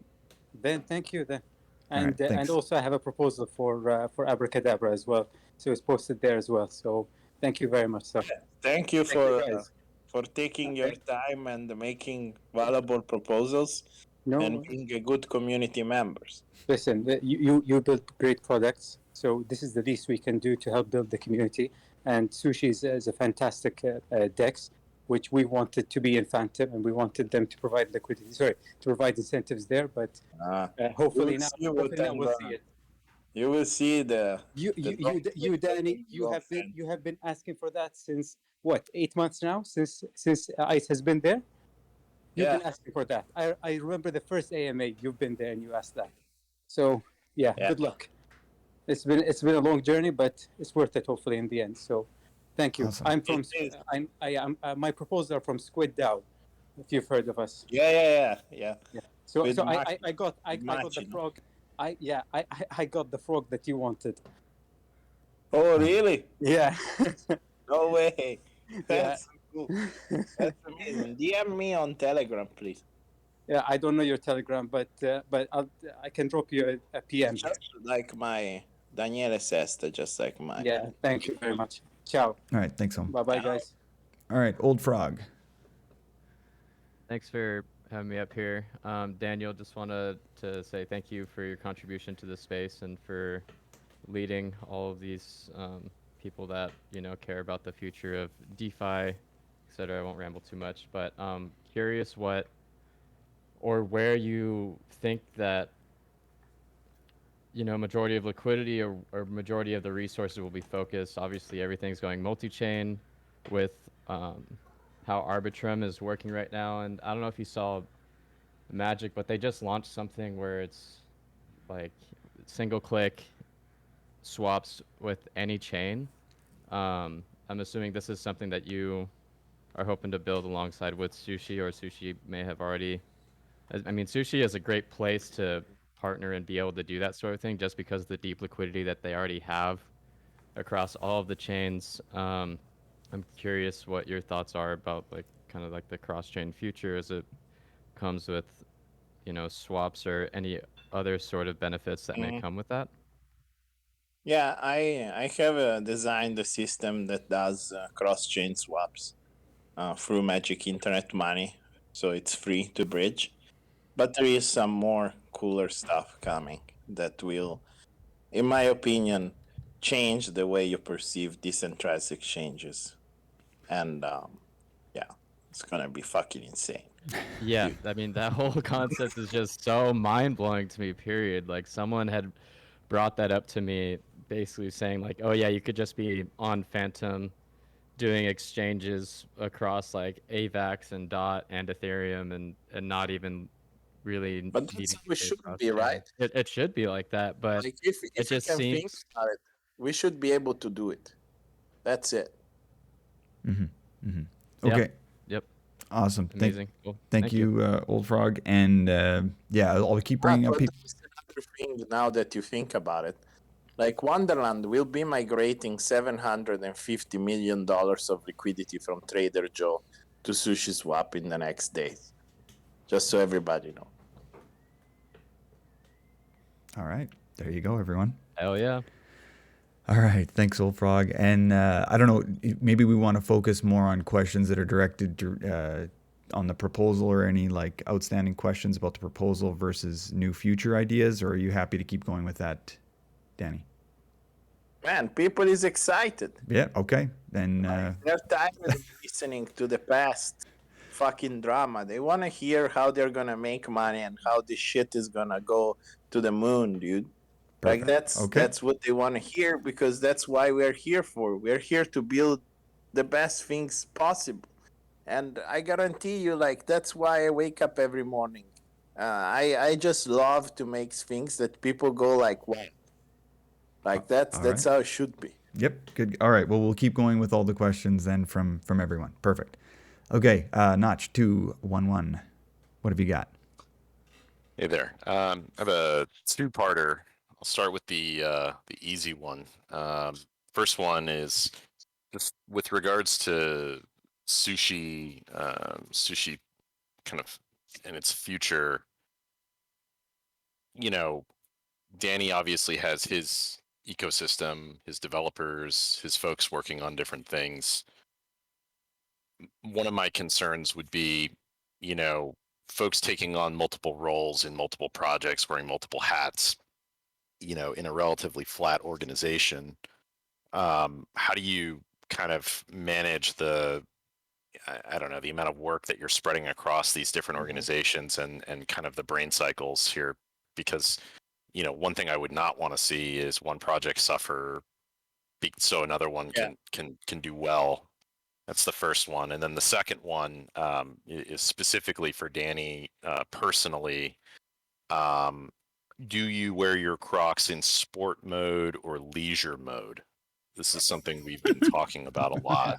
then thank you then. All right, And thanks. and also I have a proposal for Abracadabra as well, so it's posted there as well. So thank you very much, sir. Thank you guys. for taking your time and making valuable proposals No, and being a good community members. listen, you build great products, so this is the least we can do to help build the community. And Sushi is a fantastic DEX, which we wanted to be in Phantom, and we wanted them to provide liquidity. Sorry, to provide incentives there, but hopefully now we'll see it. You will see the Danny, you have been asking for that since what, 8 months now? Since ICE has been there, you've been asking for that. I remember the first AMA, you've been there and you asked that. So yeah, good luck. It's been a long journey, but it's worth it hopefully in the end. So thank you. Awesome. I'm from I am my proposals are from Squid DAO, if you've heard of us. Yeah. So With I got the frog. I got the frog that you wanted. Oh really? Yeah. No way. Yeah. That's cool. That's amazing. DM me on Telegram, please. Yeah, I don't know your Telegram, but I can drop you a PM. Just like my Daniele Sesta, just like mine. Yeah, thank you very much. Ciao. All right, thanks, Home. Bye bye, guys. All right, Old Frog. Thanks for having me up here. Daniel, just wanted to say thank you for your contribution to the space and for leading all of these people that care about the future of DeFi, etc. I won't ramble too much, but curious what or where you think that majority of liquidity or majority of the resources will be focused. Obviously, everything's going multi-chain with how Arbitrum is working right now, and I don't know if you saw Magic, but they just launched something where it's like single click swaps with any chain. I'm assuming this is something that you are hoping to build alongside with Sushi, or Sushi may have already. I mean, Sushi is a great place to partner and be able to do that sort of thing, just because of the deep liquidity that they already have across all of the chains. I'm curious what your thoughts are about like kind of like the cross-chain future as it comes with swaps or any other sort of benefits that may Mhm. come with that. Yeah, I have designed a system that does cross-chain swaps through Magic Internet Money, so it's free to bridge. But there is some more cooler stuff coming that will, in my opinion, change the way you perceive decentralized exchanges. And yeah, it's gonna be fucking insane. Yeah, Dude. I mean that whole concept is just so mind-blowing to me, period. Like someone had brought that up to me basically saying like, "Oh yeah, you could just be on Phantom doing exchanges across like AVAX and DOT and Ethereum and not even really But that's needing how it to should cross be, chain." right? It should be like that, but Like it if you just can think seems about it, we should be able to do it. That's it. yeah. Okay, Yep. awesome. Amazing. Cool. Thank Thank you. you, Old Frog. And yeah, I'll keep bringing up But people. there's another thing now that you think about it. Like Wonderland will be migrating $750 million of liquidity from Trader Joe to Sushi Swap in the next days. Just so everybody know. All right, there you go, everyone. Hell yeah. All right, thanks, Old Frog. And I don't know, maybe we want to focus more on questions that are directed to, on the proposal, or any like outstanding questions about the proposal versus new future ideas, or are you happy to keep going with that, Danny? Man, people is excited. Yeah, okay. Then They're tired of listening to the past fucking drama. They want to hear how they're going to make money and how this shit is going to go to the moon, dude. Like perfect. Okay. that's what they want to hear, because that's why we're here for. We're here to build the best things possible. And I guarantee you, like, that's why I wake up every morning. I just love to make things that people go like, wow. Like that's All that's right. how it should be. Yep. Good. All right. Well, we'll keep going with all the questions then from everyone. Perfect. Okay. Notch 211. What have you got? Hey there. I have a two-parter. I'll start with the easy one. First one is just with regards to sushi, sushi kind of in its future. You know, Danny obviously has his ecosystem, his developers, his folks working on different things. One of my concerns would be, you know, folks taking on multiple roles in multiple projects, wearing multiple hats, you know, in a relatively flat organization. How do you kind of manage the, I don't know, the amount of work that you're spreading across these different organizations and kind of the brain cycles here? Because, you know, one thing I would not want to see is one project suffer so another one Yeah. can do well. That's the first one. And then the second one is specifically for Danny personally. Do you wear your Crocs in sport mode or leisure mode? This is something we've been talking about a lot.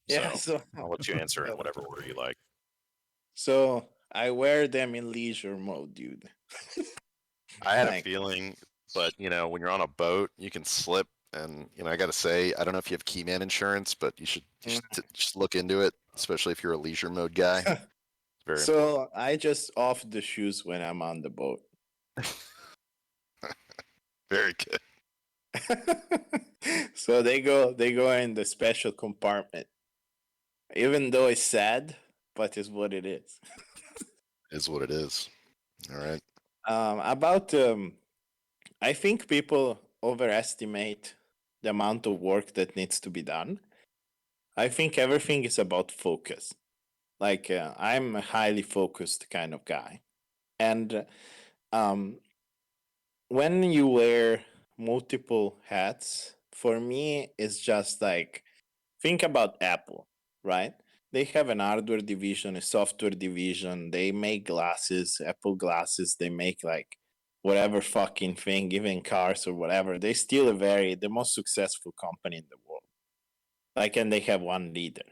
Yeah. So I'll let you answer in whatever order you like. So I wear them in leisure mode, dude. I had a Like, feeling, but you know, when you're on a boat, you can slip. And you know, I got to say, I don't know if you have Keyman insurance, but you should just look into it, especially if you're a leisure mode guy. It's very so I just off the shoes when I'm on the boat. very good. So they go in the special compartment. Even though it's sad, but it's what it is. Is what it is. All right. I think people overestimate the amount of work that needs to be done. I think everything is about focus. Like I'm a highly focused kind of guy, and um, when you wear multiple hats, for me, it's just like think about Apple, right? They have an hardware division, a software division. They make glasses, Apple glasses. They make like whatever fucking thing, even cars or whatever. They're still the most successful company in the world. Like, and they have one leader,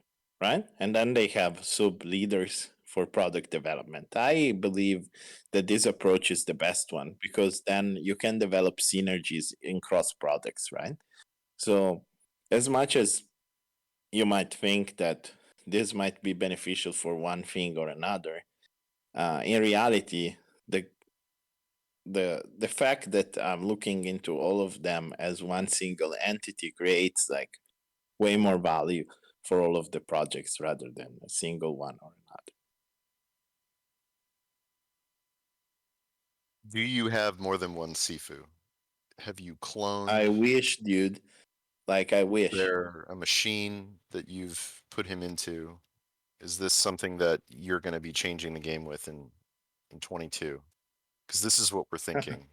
right? And then they have sub leaders for product development. I believe that this approach is the best one because then you can develop synergies in cross products, right? So, as much as you might think that this might be beneficial for one thing or another, in reality, the fact that I'm looking into all of them as one single entity creates like way more value for all of the projects rather than a single one or another. Do you have more than one Sifu? Have you cloned? I wish, dude. Like I wish. There a machine that you've put him into? Is this something that you're going to be changing the game with in 22? Because this is what we're thinking.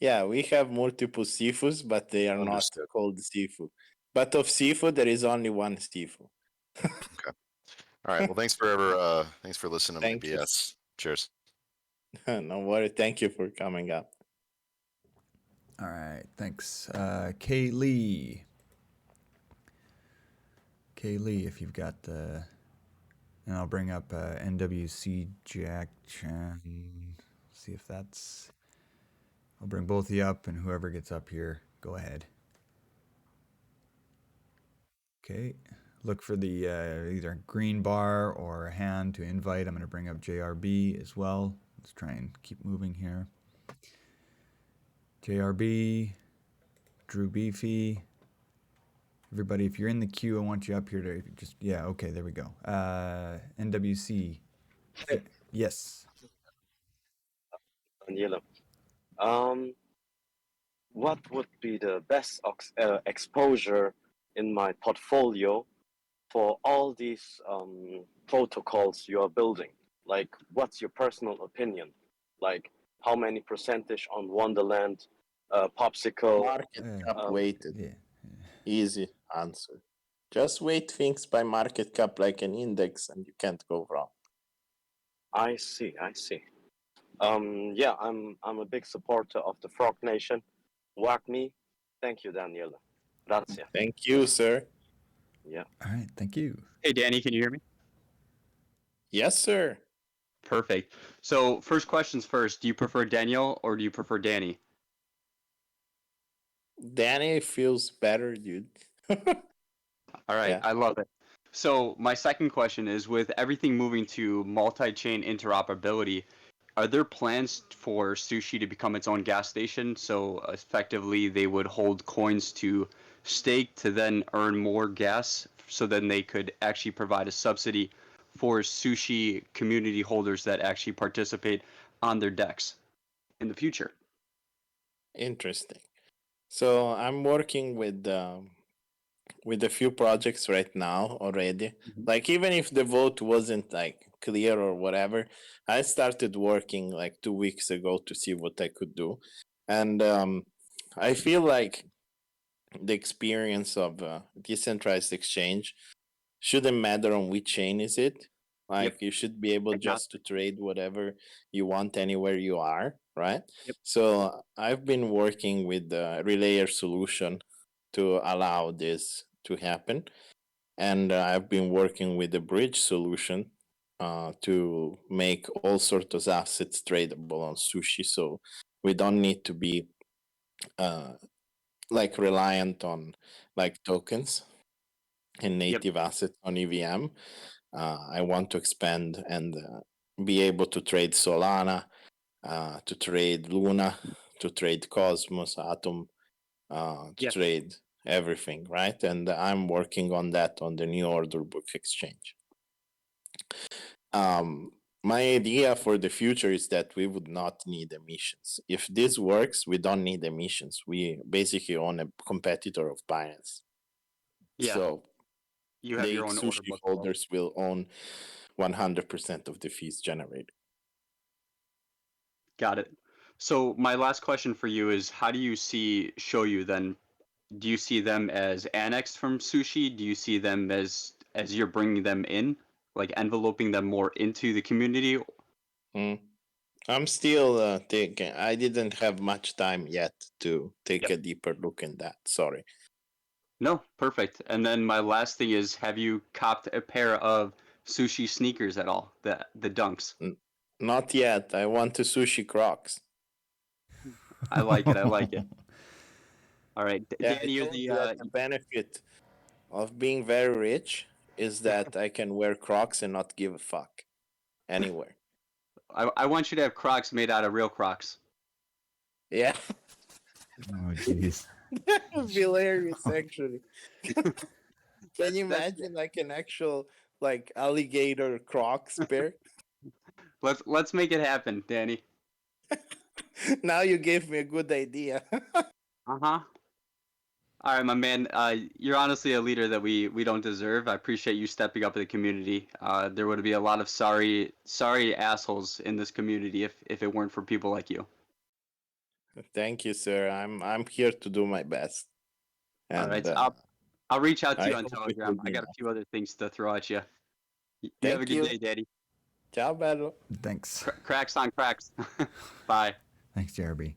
Yeah, we have multiple Sifus, but they are Understood. not called Sifu. But of Sifu, there is only one Sifu. Okay. All right. Well, thanks for listening to my Thank you. BS. Cheers. No worry. Thank you for coming up. All right, thanks. Kaylee. Kaylee, if you've got the... And I'll bring up NWC Jack Chan. See if that's... I'll bring both of you up, and whoever gets up here, go ahead. Okay. Look for the either green bar or a hand to invite. I'm going to bring up JRB as well. Let's try and keep moving here. JRB, Drew Beefy. Everybody, if you're in the queue, I want you up here to just, yeah, okay, there we go. NWC. Yes. Daniela, what would be the best exposure in my portfolio for all these protocols you are building? Like, what's your personal opinion? Like, how many percentage on Wonderland, Popsicle? Market cap weighted. Yeah. Easy answer. Just weight things by market cap like an index, and you can't go wrong. I see. Yeah, I'm a big supporter of the Frog Nation. Whack me. Thank you, Daniela. Grazie. Thank you, sir. Yeah. All right, thank you. Hey, Danny, can you hear me? Yes, sir. Perfect. So, first questions first. Do you prefer Daniel or do you prefer Danny? Danny feels better, dude. All right, Yeah. I love it. So, my second question is with everything moving to multi-chain interoperability, are there plans for Sushi to become its own gas station? So, effectively, they would hold coins to stake to then earn more gas, so then they could actually provide a subsidy for Sushi community holders that actually participate on their decks in the future. Interesting. So I'm working with a few projects right now already. Like even if the vote wasn't like clear or whatever, I started working like 2 weeks ago to see what I could do, and I feel like the experience of decentralized exchange shouldn't matter on which chain is it. Like you should be able just to trade whatever you want anywhere you are, right? So I've been working with the relayer solution to allow this to happen, and I've been working with the bridge solution to make all sorts of assets tradable on Sushi, so we don't need to be like reliant on like tokens and native assets on EVM. I want to expand and be able to trade Solana, to trade Luna, to trade Cosmos, Atom, to trade everything, right? And I'm working on that on the new order book exchange. My idea for the future is that we would not need emissions. If this works, we don't need emissions. We basically own a competitor of Binance. Yeah, So you have the your own order sushi book. As well. holders will own 100% of the fees generated. Got it. So my last question for you is, how do you see Shoyu then? Do you see them as annexed from Sushi? Do you see them as you're bringing them in, like enveloping them more into the community? Mm. I'm still thinking. I didn't have much time yet to take Yep. a deeper look in that. Sorry. No, perfect. And then my last thing is, have you copped a pair of Sushi sneakers at all? The Dunks. Not yet. I want the sushi Crocs. I like it. I like it. All right, Yeah, Danny, I you're told you that the benefit of being very rich is that I can wear Crocs and not give a fuck anywhere. I want you to have Crocs made out of real Crocs. Yeah, Oh, jeez. that would be hilarious. Actually, can you That's- imagine like an actual like alligator Crocs pair? Let's make it happen, Danny. Now you gave me a good idea. Uh-huh. All right, my man. You're honestly a leader that we don't deserve. I appreciate you stepping up in the community. There would be a lot of sorry assholes in this community if it weren't for people like you. Thank you, sir. I'm here to do my best. All And right, so I'll reach out to I you on hope it Telegram. will I be got a few other things to throw at you. You have a Thank good you. day, Daddy. Ciao, bello. Thanks. Cracks on cracks. Bye. Thanks, JRB.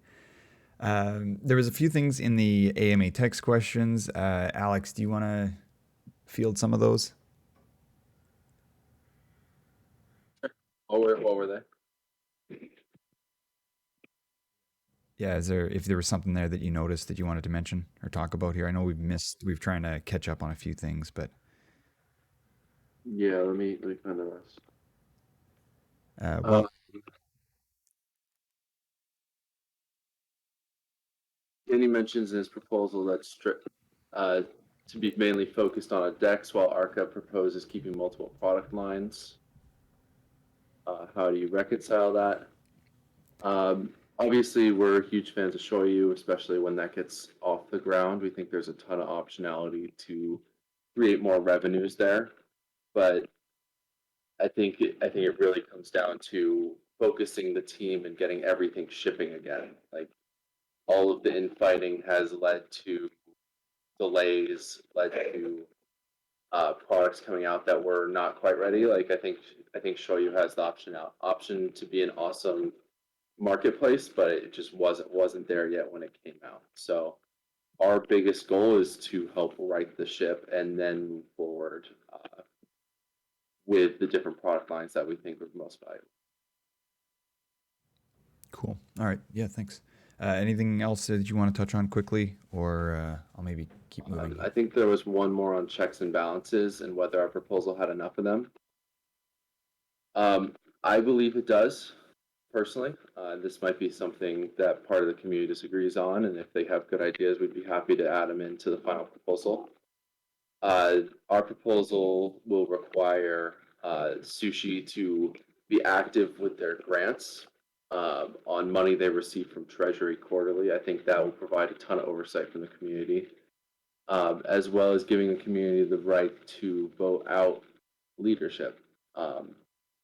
There was a few things in the AMA text questions. Alex, do you want to field some of those? What were they? Yeah, if there was something there that you noticed that you wanted to mention or talk about here? I know we've trying to catch up on a few things, but Yeah, let me find the rest. well, Danny mentions in his proposal that to be mainly focused on a DEX, while Arca proposes keeping multiple product lines. How do you reconcile that? Obviously, we're huge fans of Shoyu, especially when that gets off the ground. We think there's a ton of optionality to create more revenues there, but I think it really comes down to focusing the team and getting everything shipping again. Like all of the infighting has led to delays, led to products coming out that were not quite ready. Like I think Shoyu has the option to be an awesome marketplace, but it just wasn't there yet when it came out. So our biggest goal is to help right the ship and then move forward with the different product lines that we think are most valuable. cool. All right. Yeah, thanks. Anything else that you want to touch on quickly, or I'll maybe keep moving? I think there was one more on checks and balances and whether our proposal had enough of them. I believe it does, personally. This might be something that part of the community disagrees on, and if they have good ideas, we'd be happy to add them into the final proposal. Our proposal will require Sushi to be active with their grants on money they receive from Treasury quarterly. I think that will provide a ton of oversight from the community, as well as giving the community the right to vote out leadership.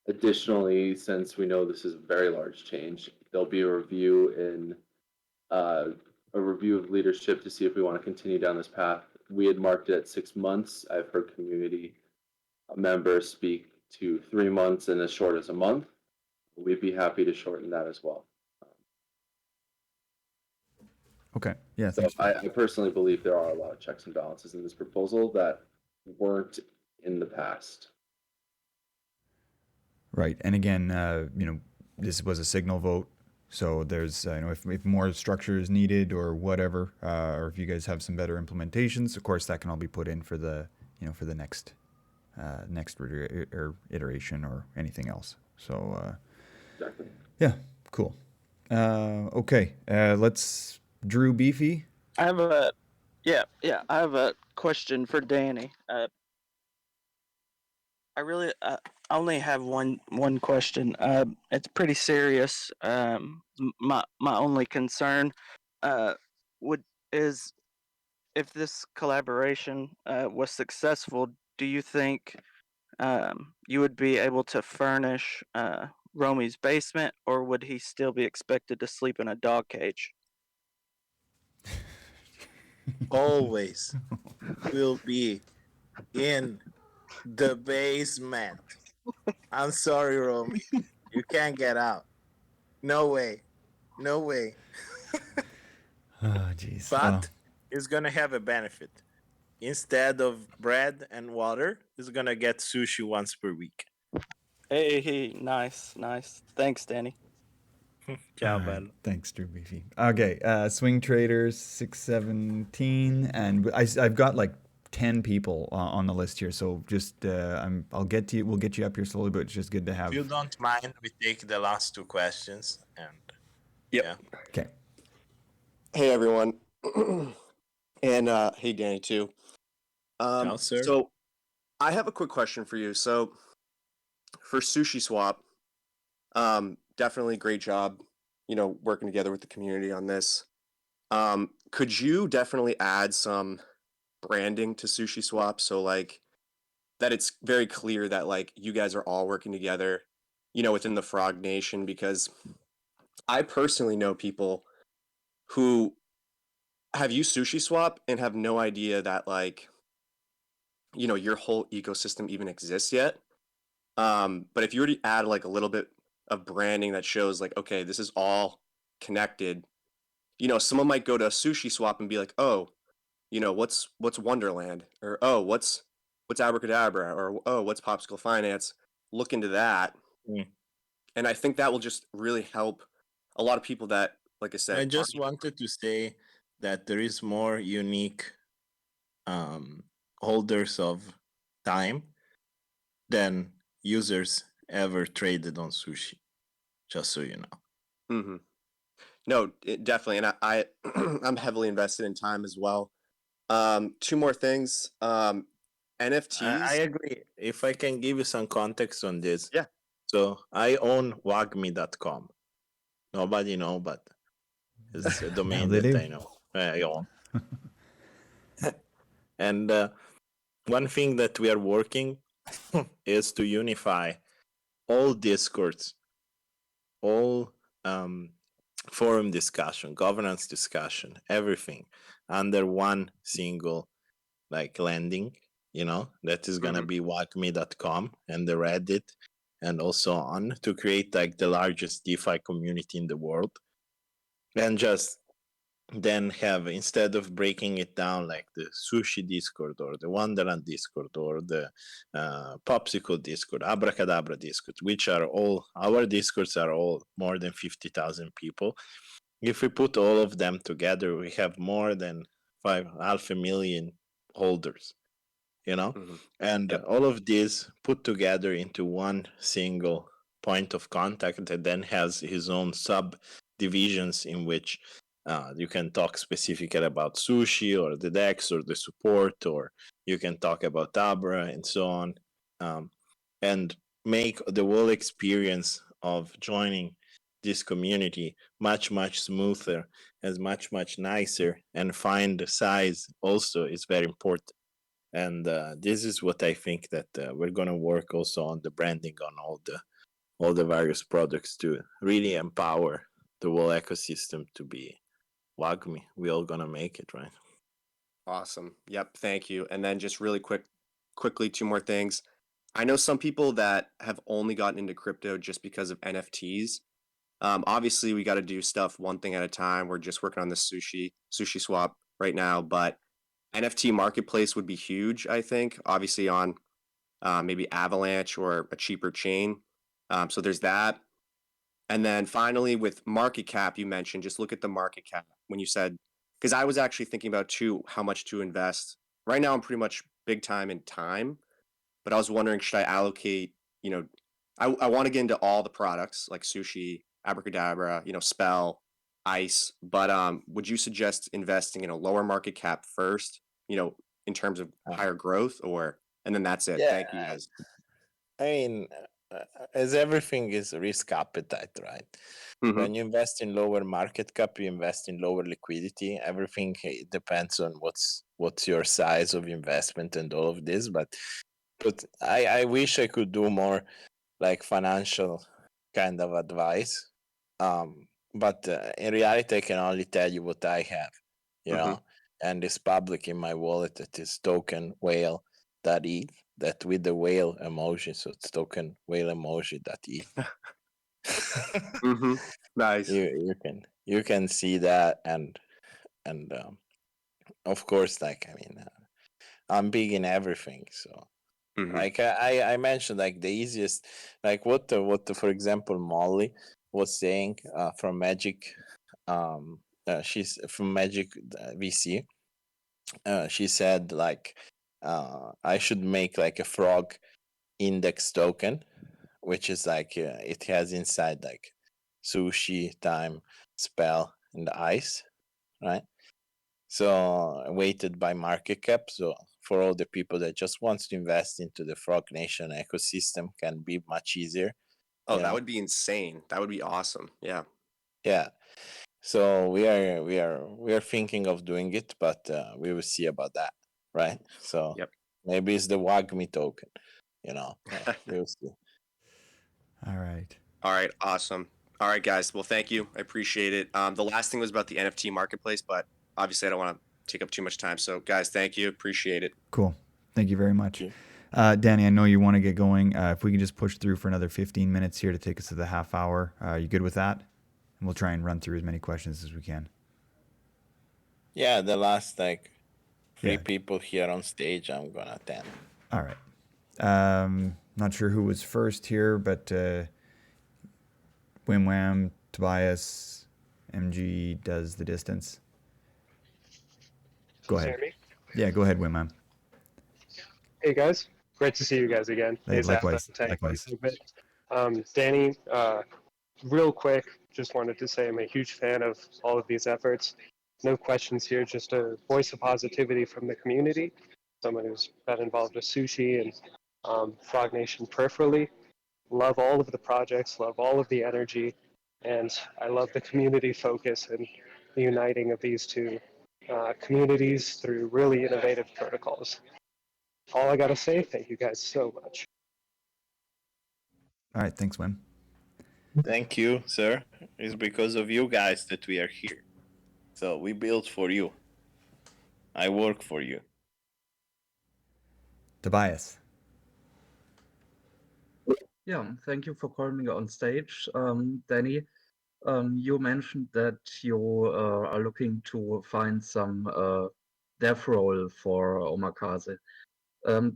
Additionally, since we know this is a very large change, there'll be a review of leadership to see if we want to continue down this path. We had marked it at 6 months. I've heard community members speak to 3 months and as short as a month. We'd be happy to shorten that as well. Okay. Yeah, So thanks. I personally believe there are a lot of checks and balances in this proposal that weren't in the past. Right. And again, this was a signal vote. So there's, if more structure is needed or whatever, or if you guys have some better implementations, of course, that can all be put in for the, for the next iteration or anything else. So, Exactly. yeah, cool. Okay. Let's Drew Beefy. I have a question for Danny. I only have one question. It's pretty serious. My only concern, uh, would is if this collaboration was successful. Do you think you would be able to furnish Romy's basement, or would he still be expected to sleep in a dog cage? Always will be in the basement. I'm sorry, Romy. You can't get out. No way. No way. Oh, jeez. But it's gonna have a benefit. Instead of bread and water, it's gonna get sushi once per week. Hey, nice. Thanks, Danny. Ciao, All right. bello. Thanks, Drew Beefy. Okay, Swing Traders 617, and I've got like 10 people on the list here, so just I'll get to you. We'll get you up here slowly, but it's just good to have. If you don't mind, we take the last two questions and Yep. yeah. Okay. Hey everyone, and hey Danny too. Ciao, sir. So I have a quick question for you. So for Sushi Swap, definitely great job, working together with the community on this. Could you definitely add some branding to Sushi Swap so like that it's very clear that like you guys are all working together, within the Frog Nation? Because I personally know people who have used Sushi Swap and have no idea that like your whole ecosystem even exists yet. But if you were to add like a little bit of branding that shows like, okay, this is all connected, someone might go to Sushi Swap and be like, oh, what's Wonderland, or oh, what's Abracadabra, or oh, what's Popsicle Finance. Look into that. And I think that will just really help a lot of people that, like I said, I just wanted to say that there is more unique holders of time than users ever traded on Sushi. Just so you know. Mm-hmm. No, definitely, and I I'm heavily invested in time as well. Two more things. NFTs. I agree. If I can give you some context on this. Yeah. So I own wagme.com. Nobody know, but it's a domain that I know. I own. And one thing that we are working is to unify all discords, all forum discussion, governance discussion, everything under one single like landing, that is gonna be wagme.com and the Reddit and also on to create like the largest DeFi community in the world. And just then have, instead of breaking it down like the Sushi Discord or the Wonderland Discord or the Popsicle Discord, Abracadabra Discord, which are all, our Discords are all more than 50,000 people. If we put all of them together, we have more than 500,000 holders, and all of these put together into one single point of contact that then has his own subdivisions in which you can talk specifically about Sushi or the DEX or the support, or you can talk about Abra and so on, and make the whole experience of joining this community much, much smoother and much, much nicer. And find the size also is very important. And this is what I think that we're going to work also on the branding on all the various products to really empower the whole ecosystem to be Wagme. We all gonna make it, right? Awesome. Yep. Thank you. And then just really quickly, two more things. I know some people that have only gotten into crypto just because of NFTs. Obviously, we got to do stuff one thing at a time. We're just working on this Sushi Swap right now, but NFT marketplace would be huge, I think. Obviously, on maybe Avalanche or a cheaper chain. So there's that. And then finally, with market cap, you mentioned just look at the market cap when you said, because I was actually thinking about too how much to invest. Right now, I'm pretty much big time in time, but I was wondering, should I allocate? I want to get into all the products like Sushi, Abracadabra, Spell, Ice. But would you suggest investing in a lower market cap first? In terms of higher growth, and then that's it. Yeah. Thank you guys. I mean, as everything is risk appetite, right? Mhm. When you invest in lower market cap, you invest in lower liquidity. Everything depends on what's your size of investment and all of this. But I wish I could do more like financial kind of advice. But in reality, I can only tell you what I have, you know, and it's public in my wallet. It is token whale.eth, that with the whale emoji. So it's token whale emoji.eth. Nice. You can see that, and of course, like I mean, I'm big in everything, so. Like I mentioned, like the easiest, like what the for example Molly was saying from Magic, she's from Magic VC. She said like I should make like a frog index token, which is like it has inside like sushi, time, spell, and ice, right? So weighted by market cap. So for all the people that just wants to invest into the Frog Nation ecosystem, can be much easier. Oh, you that know? would be insane. That would be awesome. Yeah. Yeah. So we are thinking of doing it, but we will see about that, right? So Yep. maybe it's the WAGMI token, we'll see. All right. All right. Awesome. All right, guys. Well, thank you. I appreciate it. The last thing was about the NFT marketplace, but obviously I don't want to take up too much time. So, guys, thank you. Appreciate it. Cool. Thank you very much. Yeah. Danny, I know you want to get going. If we can just push through for another 15 minutes here to take us to the half hour, you good with that? And we'll try and run through as many questions as we can. Yeah, the last like three Yeah. people here on stage, I'm gonna attend. All right. Not sure who was first here, but Wim Wham, Tobias, MG does the distance. Go ahead. Sammy? Yeah, go ahead, Wim Wham. Hey guys, great to see you guys again. Hey, Hey, Zach, likewise. thank you Likewise. for a bit. Danny, real quick, just wanted to say I'm a huge fan of all of these efforts. No questions here, just a voice of positivity from the community. Someone who's been involved with Sushi and Frog Nation peripherally. Love all of the projects, love all of the energy, and I love the community focus and the uniting of these two communities through really innovative protocols. All I gotta say, thank you guys so much. All right. Thanks, Wim. Thank you, sir. It's because of you guys that we are here. So we built for you. I work for you. Tobias. Yeah, thank you for calling me on stage, Danny. You mentioned that you are looking to find some dev role for Omakase.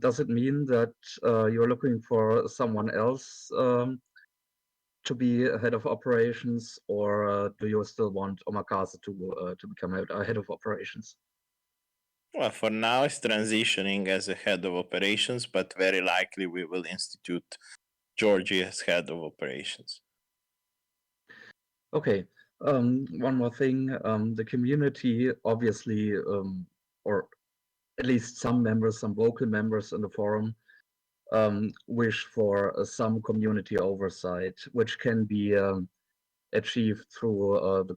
Does it mean that you're looking for someone else to be head of operations, or do you still want Omakase to become a head of operations? Well, for now, it's transitioning as a head of operations, but very likely we will institute Georgie as head of operations. Okay. One more thing. The community, obviously, or at least some members, some vocal members in the forum, wish for some community oversight, which can be achieved through the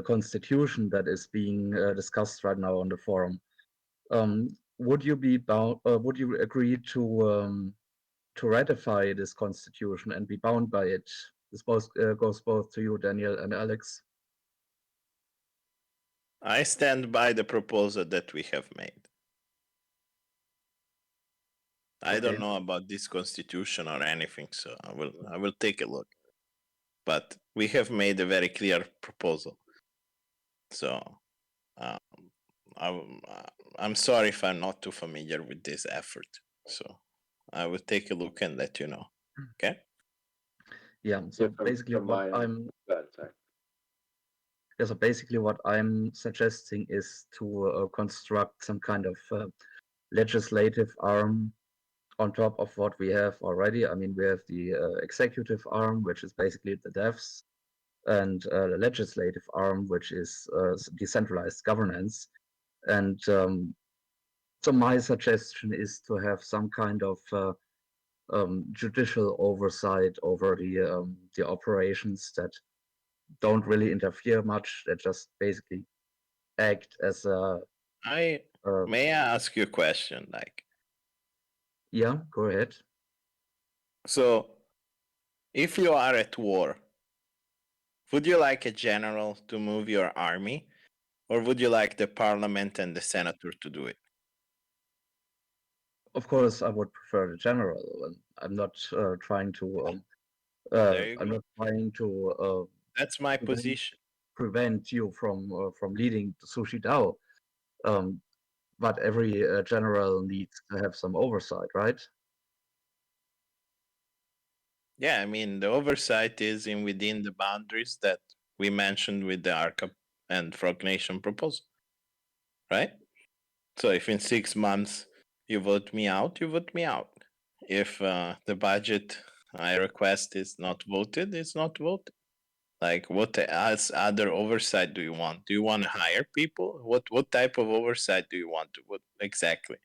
constitution that is being discussed right now on the forum. Would you be bound? Would you agree to ratify this constitution and be bound by it? This goes both to you, Daniel, and Alex. I stand by the proposal that we have made. I don't know about this constitution or anything, so I will take a look. But we have made a very clear proposal. So I'm sorry if I'm not too familiar with this effort. So I will take a look and let you know. Okay? Yeah. So basically, so basically, what I'm suggesting is to construct some kind of legislative arm on top of what we have already. I mean, we have the executive arm, which is basically the devs, and the legislative arm, which is decentralized governance. And So my suggestion is to have some kind of judicial oversight over the operations that don't really interfere much. That just basically act as a. May I ask you a question? Like, yeah, go ahead. So, if you are at war, would you like a general to move your army, or would you like the parliament and the senator to do it? Of course, I would prefer the general. I'm not trying to. There you I'm go. not trying to. That's my position. Prevent you from leading the Sushi DAO. But every general needs to have some oversight, right? Yeah, I mean, the oversight is in within the boundaries that we mentioned with the Arca and Frog Nation proposal, right? So if in 6 months you vote me out, you vote me out. If the budget I request is not voted, it's not voted. Like, what else other oversight do you want? Do you want to hire people? What type of oversight do you want? What exactly?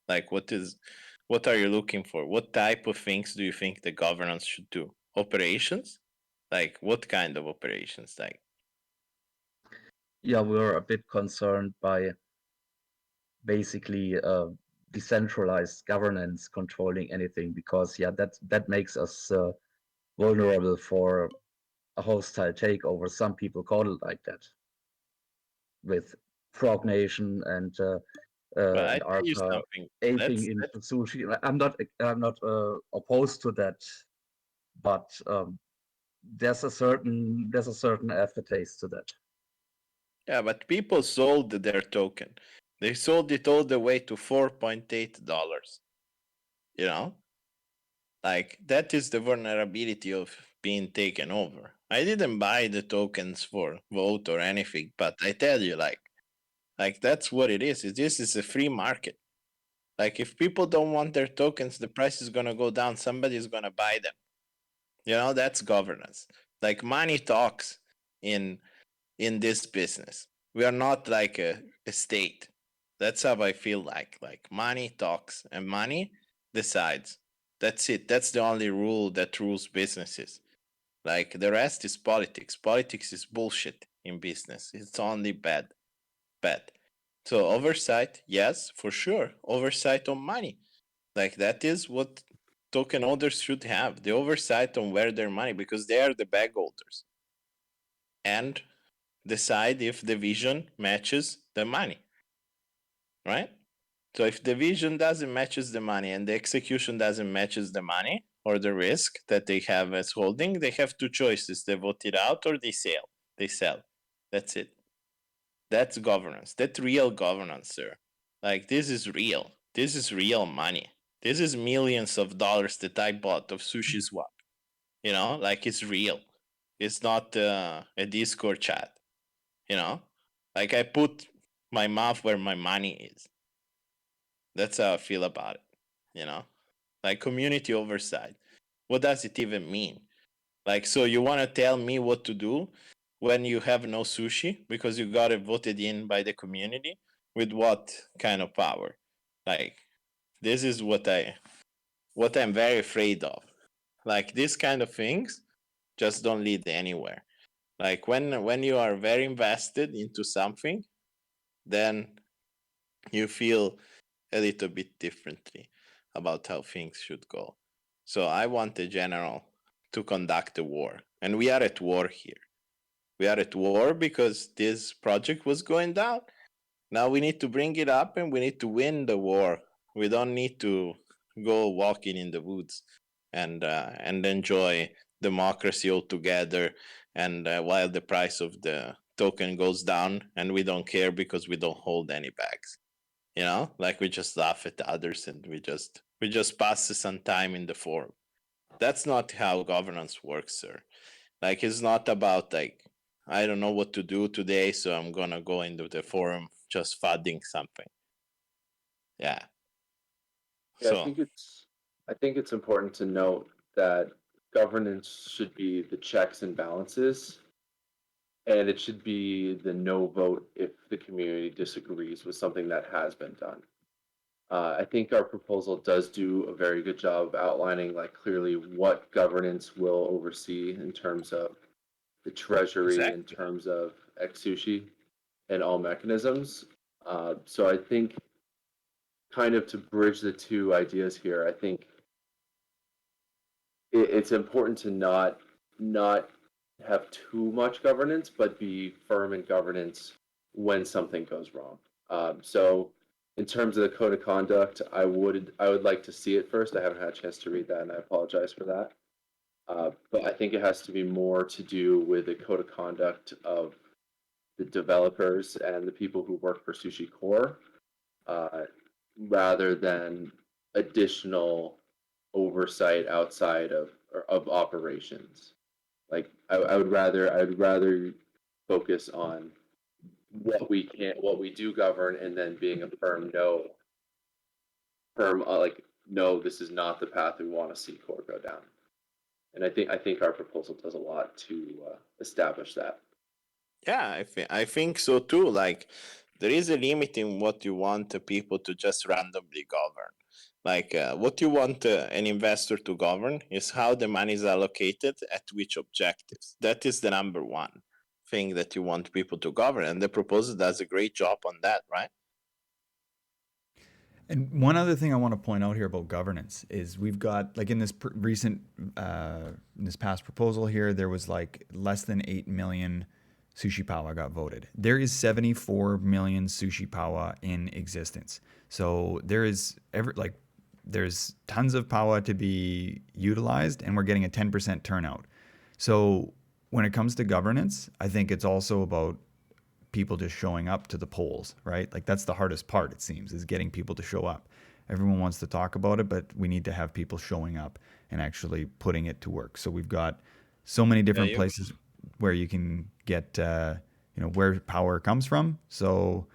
Like, what are you looking for? What type of things do you think the governance should do? Operations? Like, what kind of operations? Like, Yeah, we're a bit concerned by basically decentralized governance controlling anything, because that makes us vulnerable for a hostile takeover. Some people call it like that, with Frog Nation and I tell you Arca something. aping into Sushi. I'm not opposed to that, but there's a certain aftertaste to that. Yeah, but people sold their token. They sold it all the way to $4.8. You know? Like, that is the vulnerability of being taken over. I didn't buy the tokens for vote or anything, but I tell you, like that's what it is. This is a free market. Like, if people don't want their tokens, the price is gonna go down. Somebody's gonna buy them. You know, that's governance. Like, money talks in this business. We are not like a state. That's how I feel like. Like, money talks and money decides. That's it. That's the only rule that rules businesses. Like, the rest is politics. Politics is bullshit in business. It's only bad. Bad. So oversight, yes, for sure. Oversight on money. Like, that is what token holders should have. The oversight on where their money, because they are the bag holders. And decide if the vision matches the money. Right? So if the vision doesn't matches the money and the execution doesn't matches the money or the risk that they have as holding, they have two choices. They vote it out or they sell. They sell. That's it. That's governance. That's real governance, sir. Like, this is real. This is real money. This is millions of dollars that I bought of Sushi Swap. You know, like, it's real. It's not a Discord chat. You know, like, I put my mouth where my money is. That's how I feel about it. You know, like, community oversight. What does it even mean? Like, so you want to tell me what to do when you have no sushi because you got it voted in by the community? With what kind of power? Like, this is what I'm very afraid of. Like, these kind of things just don't lead anywhere. Like, when you are very invested into something, then you feel a little bit differently about how things should go. So I want the general to conduct a war, and we are at war here. We are at war because this project was going down. Now we need to bring it up and we need to win the war. We don't need to go walking in the woods and enjoy democracy altogether. And while the price of the token goes down, and we don't care because we don't hold any bags. You know, like, we just laugh at others and we just pass some time in the forum. That's not how governance works, sir. Like, it's not about, like, I don't know what to do today, so I'm gonna go into the forum just fudding something. Yeah. Yeah, So I think it's important to note that governance should be the checks and balances, and it should be the no vote if the community disagrees with something that has been done. I think our proposal does do a very good job of outlining like clearly what governance will oversee in terms of the treasury, in Exactly. terms of Sushi, and all mechanisms. So I think kind of to bridge the two ideas here, I think it's important to not have too much governance, but be firm in governance when something goes wrong. So in terms of the code of conduct, I would like to see it first. I haven't had a chance to read that, and I apologize for that. But I think it has to be more to do with the code of conduct of the developers and the people who work for Sushi Core, rather than additional oversight outside of operations. Like I would rather focus on what we do govern, and then being a firm like no, this is not the path we want to see Core go down. And I think our proposal does a lot to establish that. Yeah, I think so too. Like, there is a limit in what you want the people to just randomly govern. Like, what you want an investor to govern is how the money is allocated at which objectives. That is the number one thing that you want people to govern, and the proposal does a great job on that, right? And one other thing I want to point out here about governance is we've got like in this recent, in this past proposal here, there was like less than 8 million Sushi Power got voted. There is 74 million Sushi Power in existence. So there is there's tons of power to be utilized, and we're getting a 10% turnout. So when it comes to governance, I think it's also about people just showing up to the polls, right? Like that's the hardest part, it seems, is getting people to show up. Everyone wants to talk about it, but we need to have people showing up and actually putting it to work. So we've got so many different places where you can get, where power comes from. So,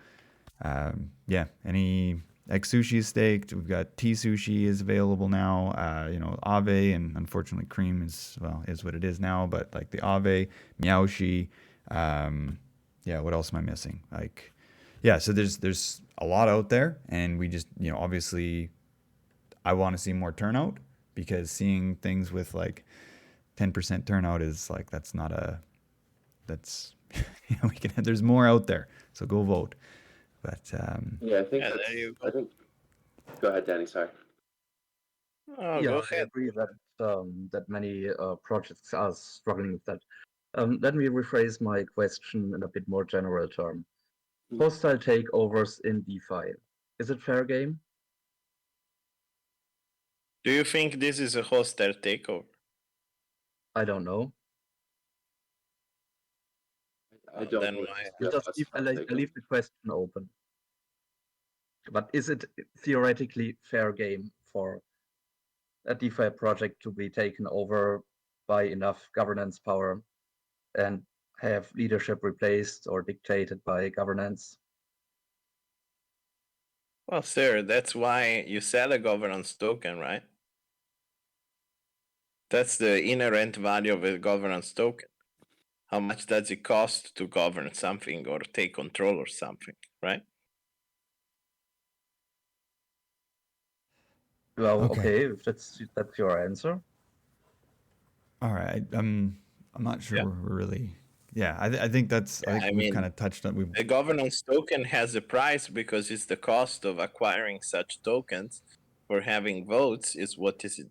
any X Sushi is staked. We've got T Sushi is available now. Ave, and unfortunately Cream is what it is now. But like the Ave, Meowshi, what else am I missing? So there's a lot out there, and we just, obviously I want to see more turnout, because seeing things with like 10% turnout is like, there's more out there. So go vote. But I think go ahead, Danny, sorry. Oh, yeah, go I ahead. agree that many projects are struggling with that. Let me rephrase my question in a bit more general term. Hostile takeovers in DeFi. Is it fair game? Do you think this is a hostile takeover? I don't know. I don't then believe why? I leave the question open. But is it theoretically fair game for a DeFi project to be taken over by enough governance power and have leadership replaced or dictated by governance? Well, sir, that's why you sell a governance token, right? That's the inherent value of a governance token. How much does it cost to govern something or take control of something, right? Well, okay, if that's your answer. All right, I'm not sure we're really. I think that's. I think we've kind of touched on. A governance token has a price because it's the cost of acquiring such tokens for having votes. Is what is it,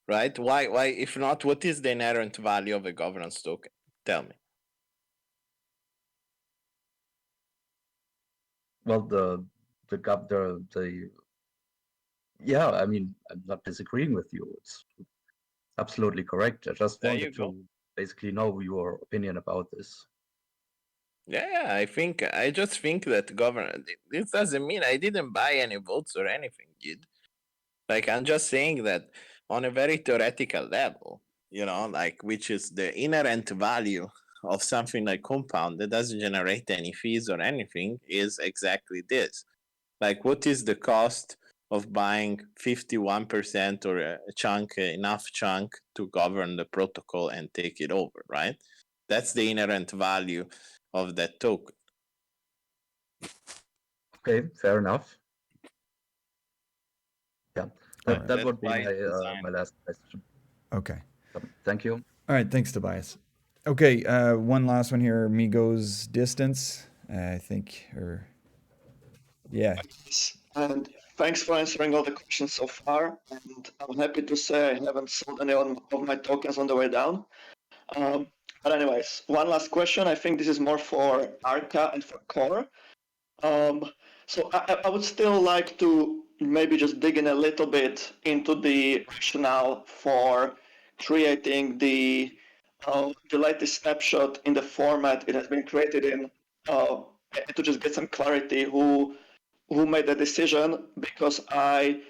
right? Why? If not, what is the inherent value of a governance token? Tell me. Well, I mean, I'm not disagreeing with you. It's absolutely correct. I just wanted to basically know your opinion about this. Yeah, I just think that governance. This doesn't mean I didn't buy any votes or anything, dude. Like, I'm just saying that on a very theoretical level, which is the inherent value of something like Compound that doesn't generate any fees or anything, is exactly this. Like, what is the cost of buying 51% or enough chunk to govern the protocol and take it over, right? That's the inherent value of that token. Okay, fair enough. That, Alright. that That's would be why it's my designed. last question. Okay. Thank you. All right. Thanks, Tobias. Okay. One last one here. Migos distance. I think, or yeah. And thanks for answering all the questions so far. And I'm happy to say I haven't sold any of my tokens on the way down. But anyways, one last question. I think this is more for Arca and for Core. So I would still like to maybe just dig in a little bit into the rationale for creating the latest snapshot in the format it has been created in, to just get some clarity who made the decision, because I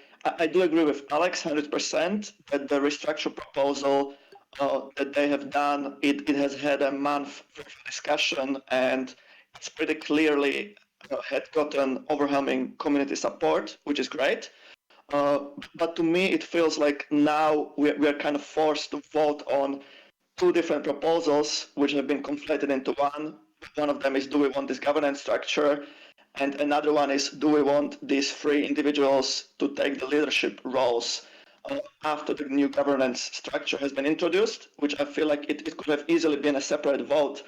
do agree with Alex 100% that the restructure proposal that they have done, it has had a month of discussion, and it's pretty clearly had gotten overwhelming community support, which is great. But to me, it feels like now we are kind of forced to vote on two different proposals, which have been conflated into one. One of them is, do we want this governance structure? And another one is, do we want these three individuals to take the leadership roles after the new governance structure has been introduced, which I feel like it could have easily been a separate vote.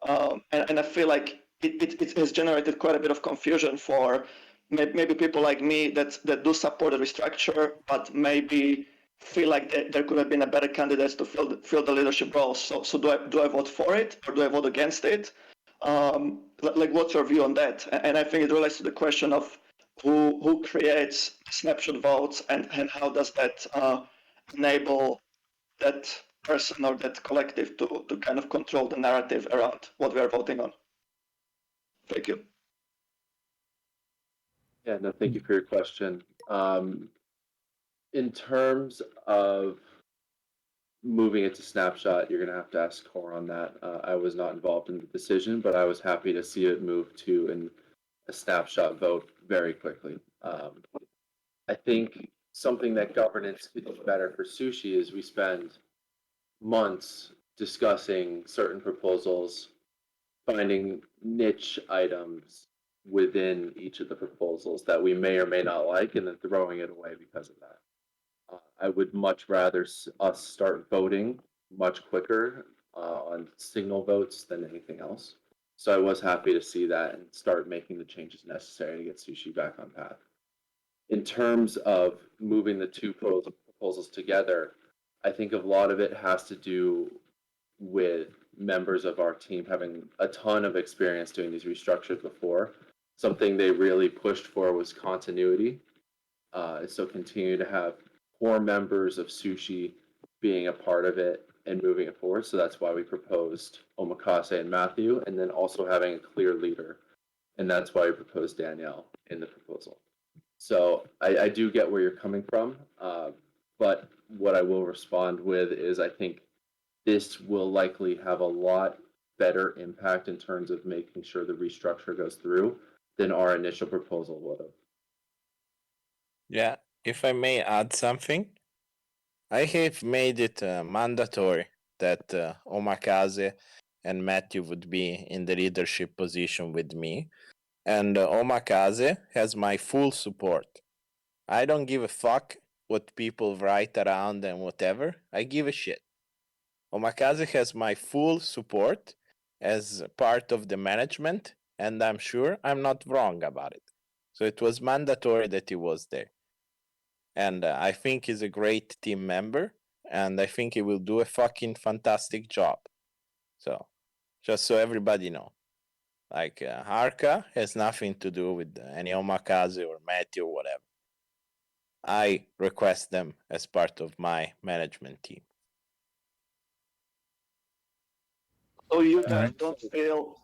And I feel like it has generated quite a bit of confusion for maybe people like me that do support the restructure, but maybe feel like there could have been a better candidate to fill the leadership roles. So do I vote for it, or do I vote against it? Like, what's your view on that? And I think it relates to the question of who creates snapshot votes, and how does that enable that person or that collective to kind of control the narrative around what we are voting on. Thank you. Yeah, no, thank you for your question. In terms of moving it to snapshot, you're going to have to ask Core on that. I was not involved in the decision, but I was happy to see it move to a snapshot vote very quickly. I think something that governance could do better for Sushi is we spend months discussing certain proposals, finding niche items within each of the proposals that we may or may not like, and then throwing it away because of that. I would much rather us start voting much quicker on signal votes than anything else. So I was happy to see that and start making the changes necessary to get Sushi back on path. In terms of moving the two proposals together, I think a lot of it has to do with members of our team having a ton of experience doing these restructures before. Something they really pushed for was continuity. So continue to have core members of Sushi being a part of it and moving it forward. So that's why we proposed Omakase and Matthew, and then also having a clear leader. And that's why we proposed Danielle in the proposal. So I do get where you're coming from, but what I will respond with is I think this will likely have a lot better impact in terms of making sure the restructure goes through than our initial proposal would have. Yeah, if I may add something, I have made it mandatory that Omakase and Matthew would be in the leadership position with me, and Omakase has my full support. I don't give a fuck what people write around and whatever. I give a shit. Omakase has my full support as part of the management, and I'm sure I'm not wrong about it. So it was mandatory that he was there. And I think he's a great team member, and I think he will do a fucking fantastic job. So, just so everybody know, like Arca has nothing to do with any Omakase or Matthew or whatever. I request them as part of my management team. So you guys don't feel,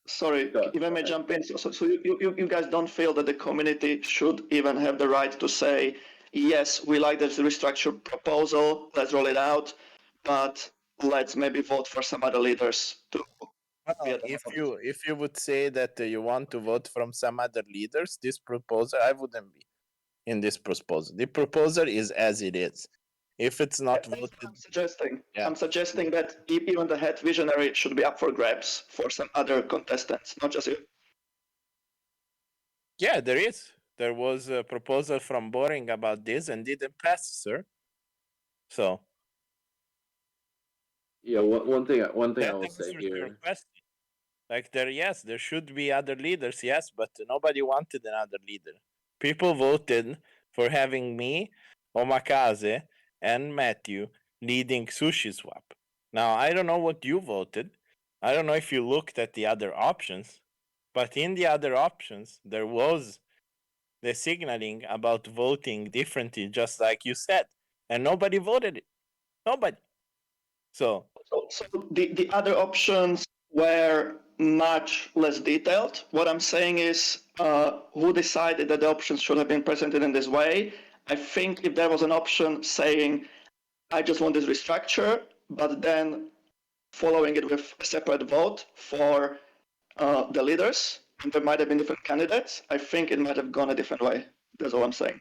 sorry, if I may jump in, so you guys don't feel that the community should even have the right to say, yes, we like this restructure proposal, let's roll it out, but let's maybe vote for some other leaders to. If you would say that you want to vote from some other leaders, this proposal, I wouldn't be in this proposal. The proposal is as it is. If it's not voted, I'm suggesting that even the head visionary should be up for grabs for some other contestants, not just you. Yeah, there is. there was a proposal from Boring about this and didn't pass, sir. So Yeah, one thing I that will say answers your here. question. Like there should be other leaders, yes, but nobody wanted another leader. People voted for having me, Omakaze, and Matthew leading Sushi Swap. Now I don't know what you voted. I don't know if you looked at the other options, but in the other options there was the signaling about voting differently, just like you said, and nobody voted it. Nobody. So So the other options were much less detailed. What I'm saying is, who decided that the options should have been presented in this way? I think if there was an option saying, I just want this restructure, but then following it with a separate vote for the leaders, and there might have been different candidates, I think it might have gone a different way. That's all I'm saying.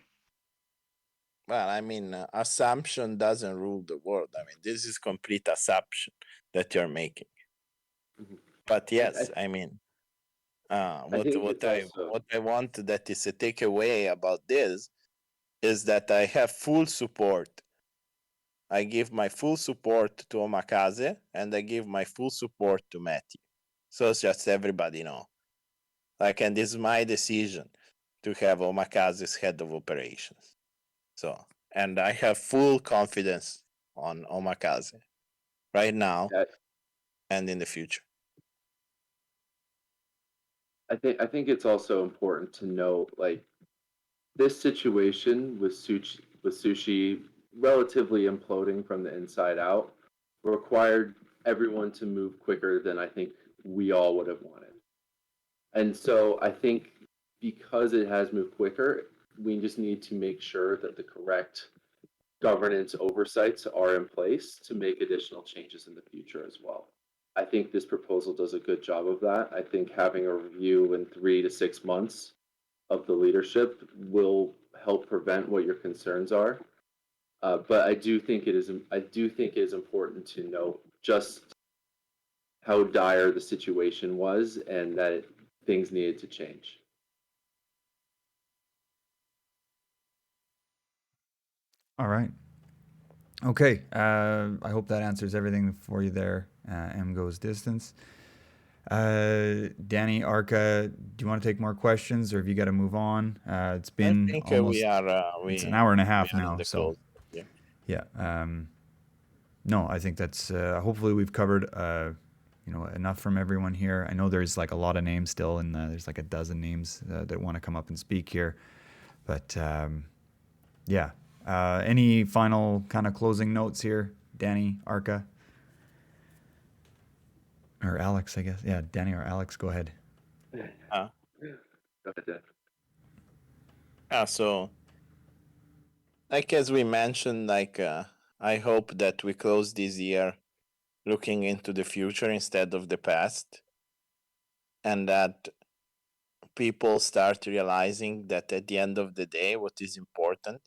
well, I mean, assumption doesn't rule the world. I mean, this is complete assumption that you're making. Mhm. But yes, I mean, what I want that is a takeaway about this is that I have full support. I give my full support to Omakaze and I give my full support to Matthew. So it's just everybody know. Like, and this is my decision to have Omakaze as head of operations. So, and I have full confidence on Omakaze right now and in the future. I think it's also important to note, like, this situation with sushi relatively imploding from the inside out required everyone to move quicker than I think we all would have wanted. And so I think because it has moved quicker, we just need to make sure that the correct governance oversights are in place to make additional changes in the future as well. I think this proposal does a good job of that. I think having a review in 3 to 6 months of the leadership will help prevent what your concerns are. But I do think it is important to note just how dire the situation was and that things needed to change. All right. Okay. I hope that answers everything for you there. M goes distance. Danny, Arca, do you want to take more questions, or have you got to move on? It's been I think almost we it's an hour and a half we are in now. the So close. Yeah. yeah. No, I think that's hopefully we've covered enough from everyone here. I know there's like a lot of names still, and there's like a dozen names that want to come up and speak here. But yeah. Any final kind of closing notes here, Danny, Arca? Or Alex, I guess. Yeah, Danny or Alex, go ahead. Go ahead. So like as we mentioned, like I hope that we close this year looking into the future instead of the past, and that people start realizing that at the end of the day, what is important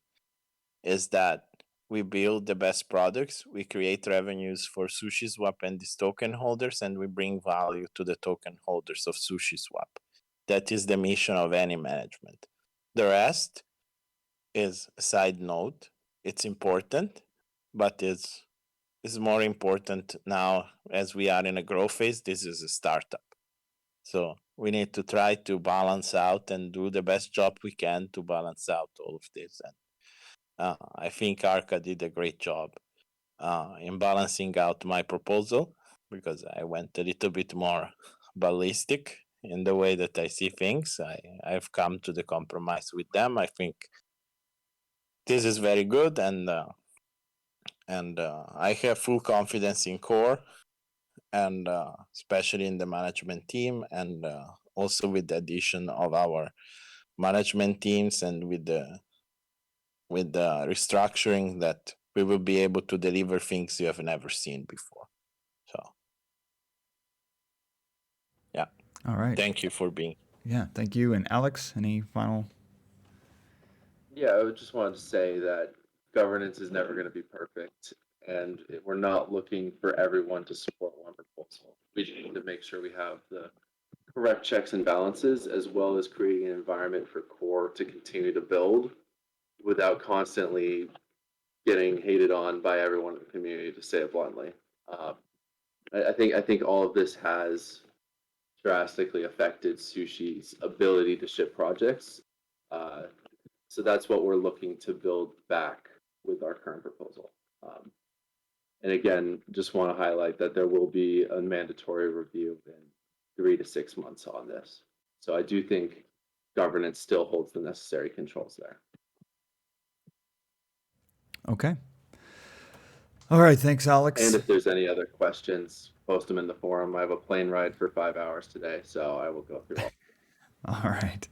is that we build the best products, we create revenues for Sushi Swap and its token holders, and we bring value to the token holders of Sushi Swap. That is the mission of any management. The rest is a side note. It's important, but it's more important now as we are in a growth phase. This is a startup. So we need to try to balance out and do the best job we can to balance out all of this. And I think Arca did a great job in balancing out my proposal, because I went a little bit more ballistic in the way that I see things. I've come to the compromise with them. I think this is very good, and I have full confidence in Core, and especially in the management team, and also with the addition of our management teams, and with the restructuring, that we will be able to deliver things you have never seen before. So yeah. All right. Thank you for being. Yeah, thank you. And Alex, any final? Yeah, I just wanted to say that governance is never going to be perfect, and we're not looking for everyone to support one proposal. We just need to make sure we have the correct checks and balances, as well as creating an environment for core to continue to build without constantly getting hated on by everyone in the community, to say it bluntly. I think all of this has drastically affected Sushi's ability to ship projects. So that's what we're looking to build back with our current proposal. And again, just want to highlight that there will be a mandatory review in 3 to 6 months on this. So I do think governance still holds the necessary controls there. Okay. All right. Thanks, Alex. And if there's any other questions, post them in the forum. I have a plane ride for 5 hours today, so I will go through all. All right.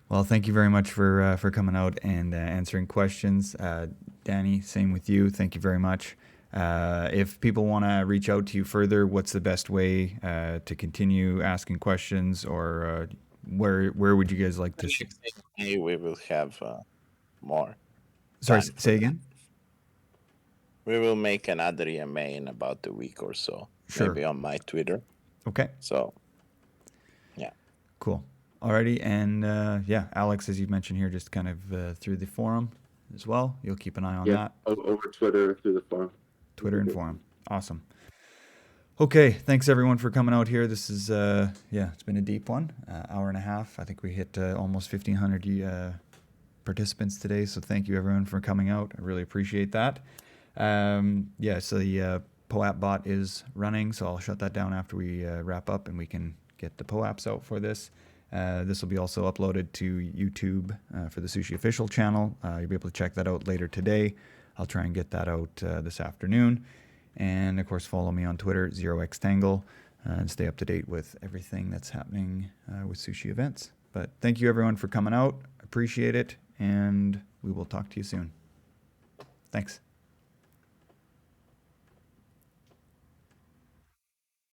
Well, thank you very much for coming out and answering questions. Danny, same with you. Thank you very much. If people want to reach out to you further, what's the best way to continue asking questions, or where would you guys like to? We will have more. Sorry, say again. We will make another EMA in about a week or so. Sure. Maybe on my Twitter. Okay. So, yeah. Cool. Alrighty, and yeah, Alex, as you've mentioned here, just kind of through the forum as well. You'll keep an eye on that. Over Twitter, through the forum. Twitter and forum. Awesome. Okay, thanks everyone for coming out here. This is it's been a deep one, hour and a half. I think we hit almost 1,500 participants today. So thank you everyone for coming out. I really appreciate that. So the POAP bot is running, so I'll shut that down after we wrap up, and we can get the POAPs out for this. This will be also uploaded to YouTube for the Sushi official channel. You'll be able to check that out later today. I'll try and get that out this afternoon. And of course, follow me on Twitter, 0xtangle, and stay up to date with everything that's happening with Sushi events. But thank you everyone for coming out. Appreciate it, and we will talk to you soon. Thanks.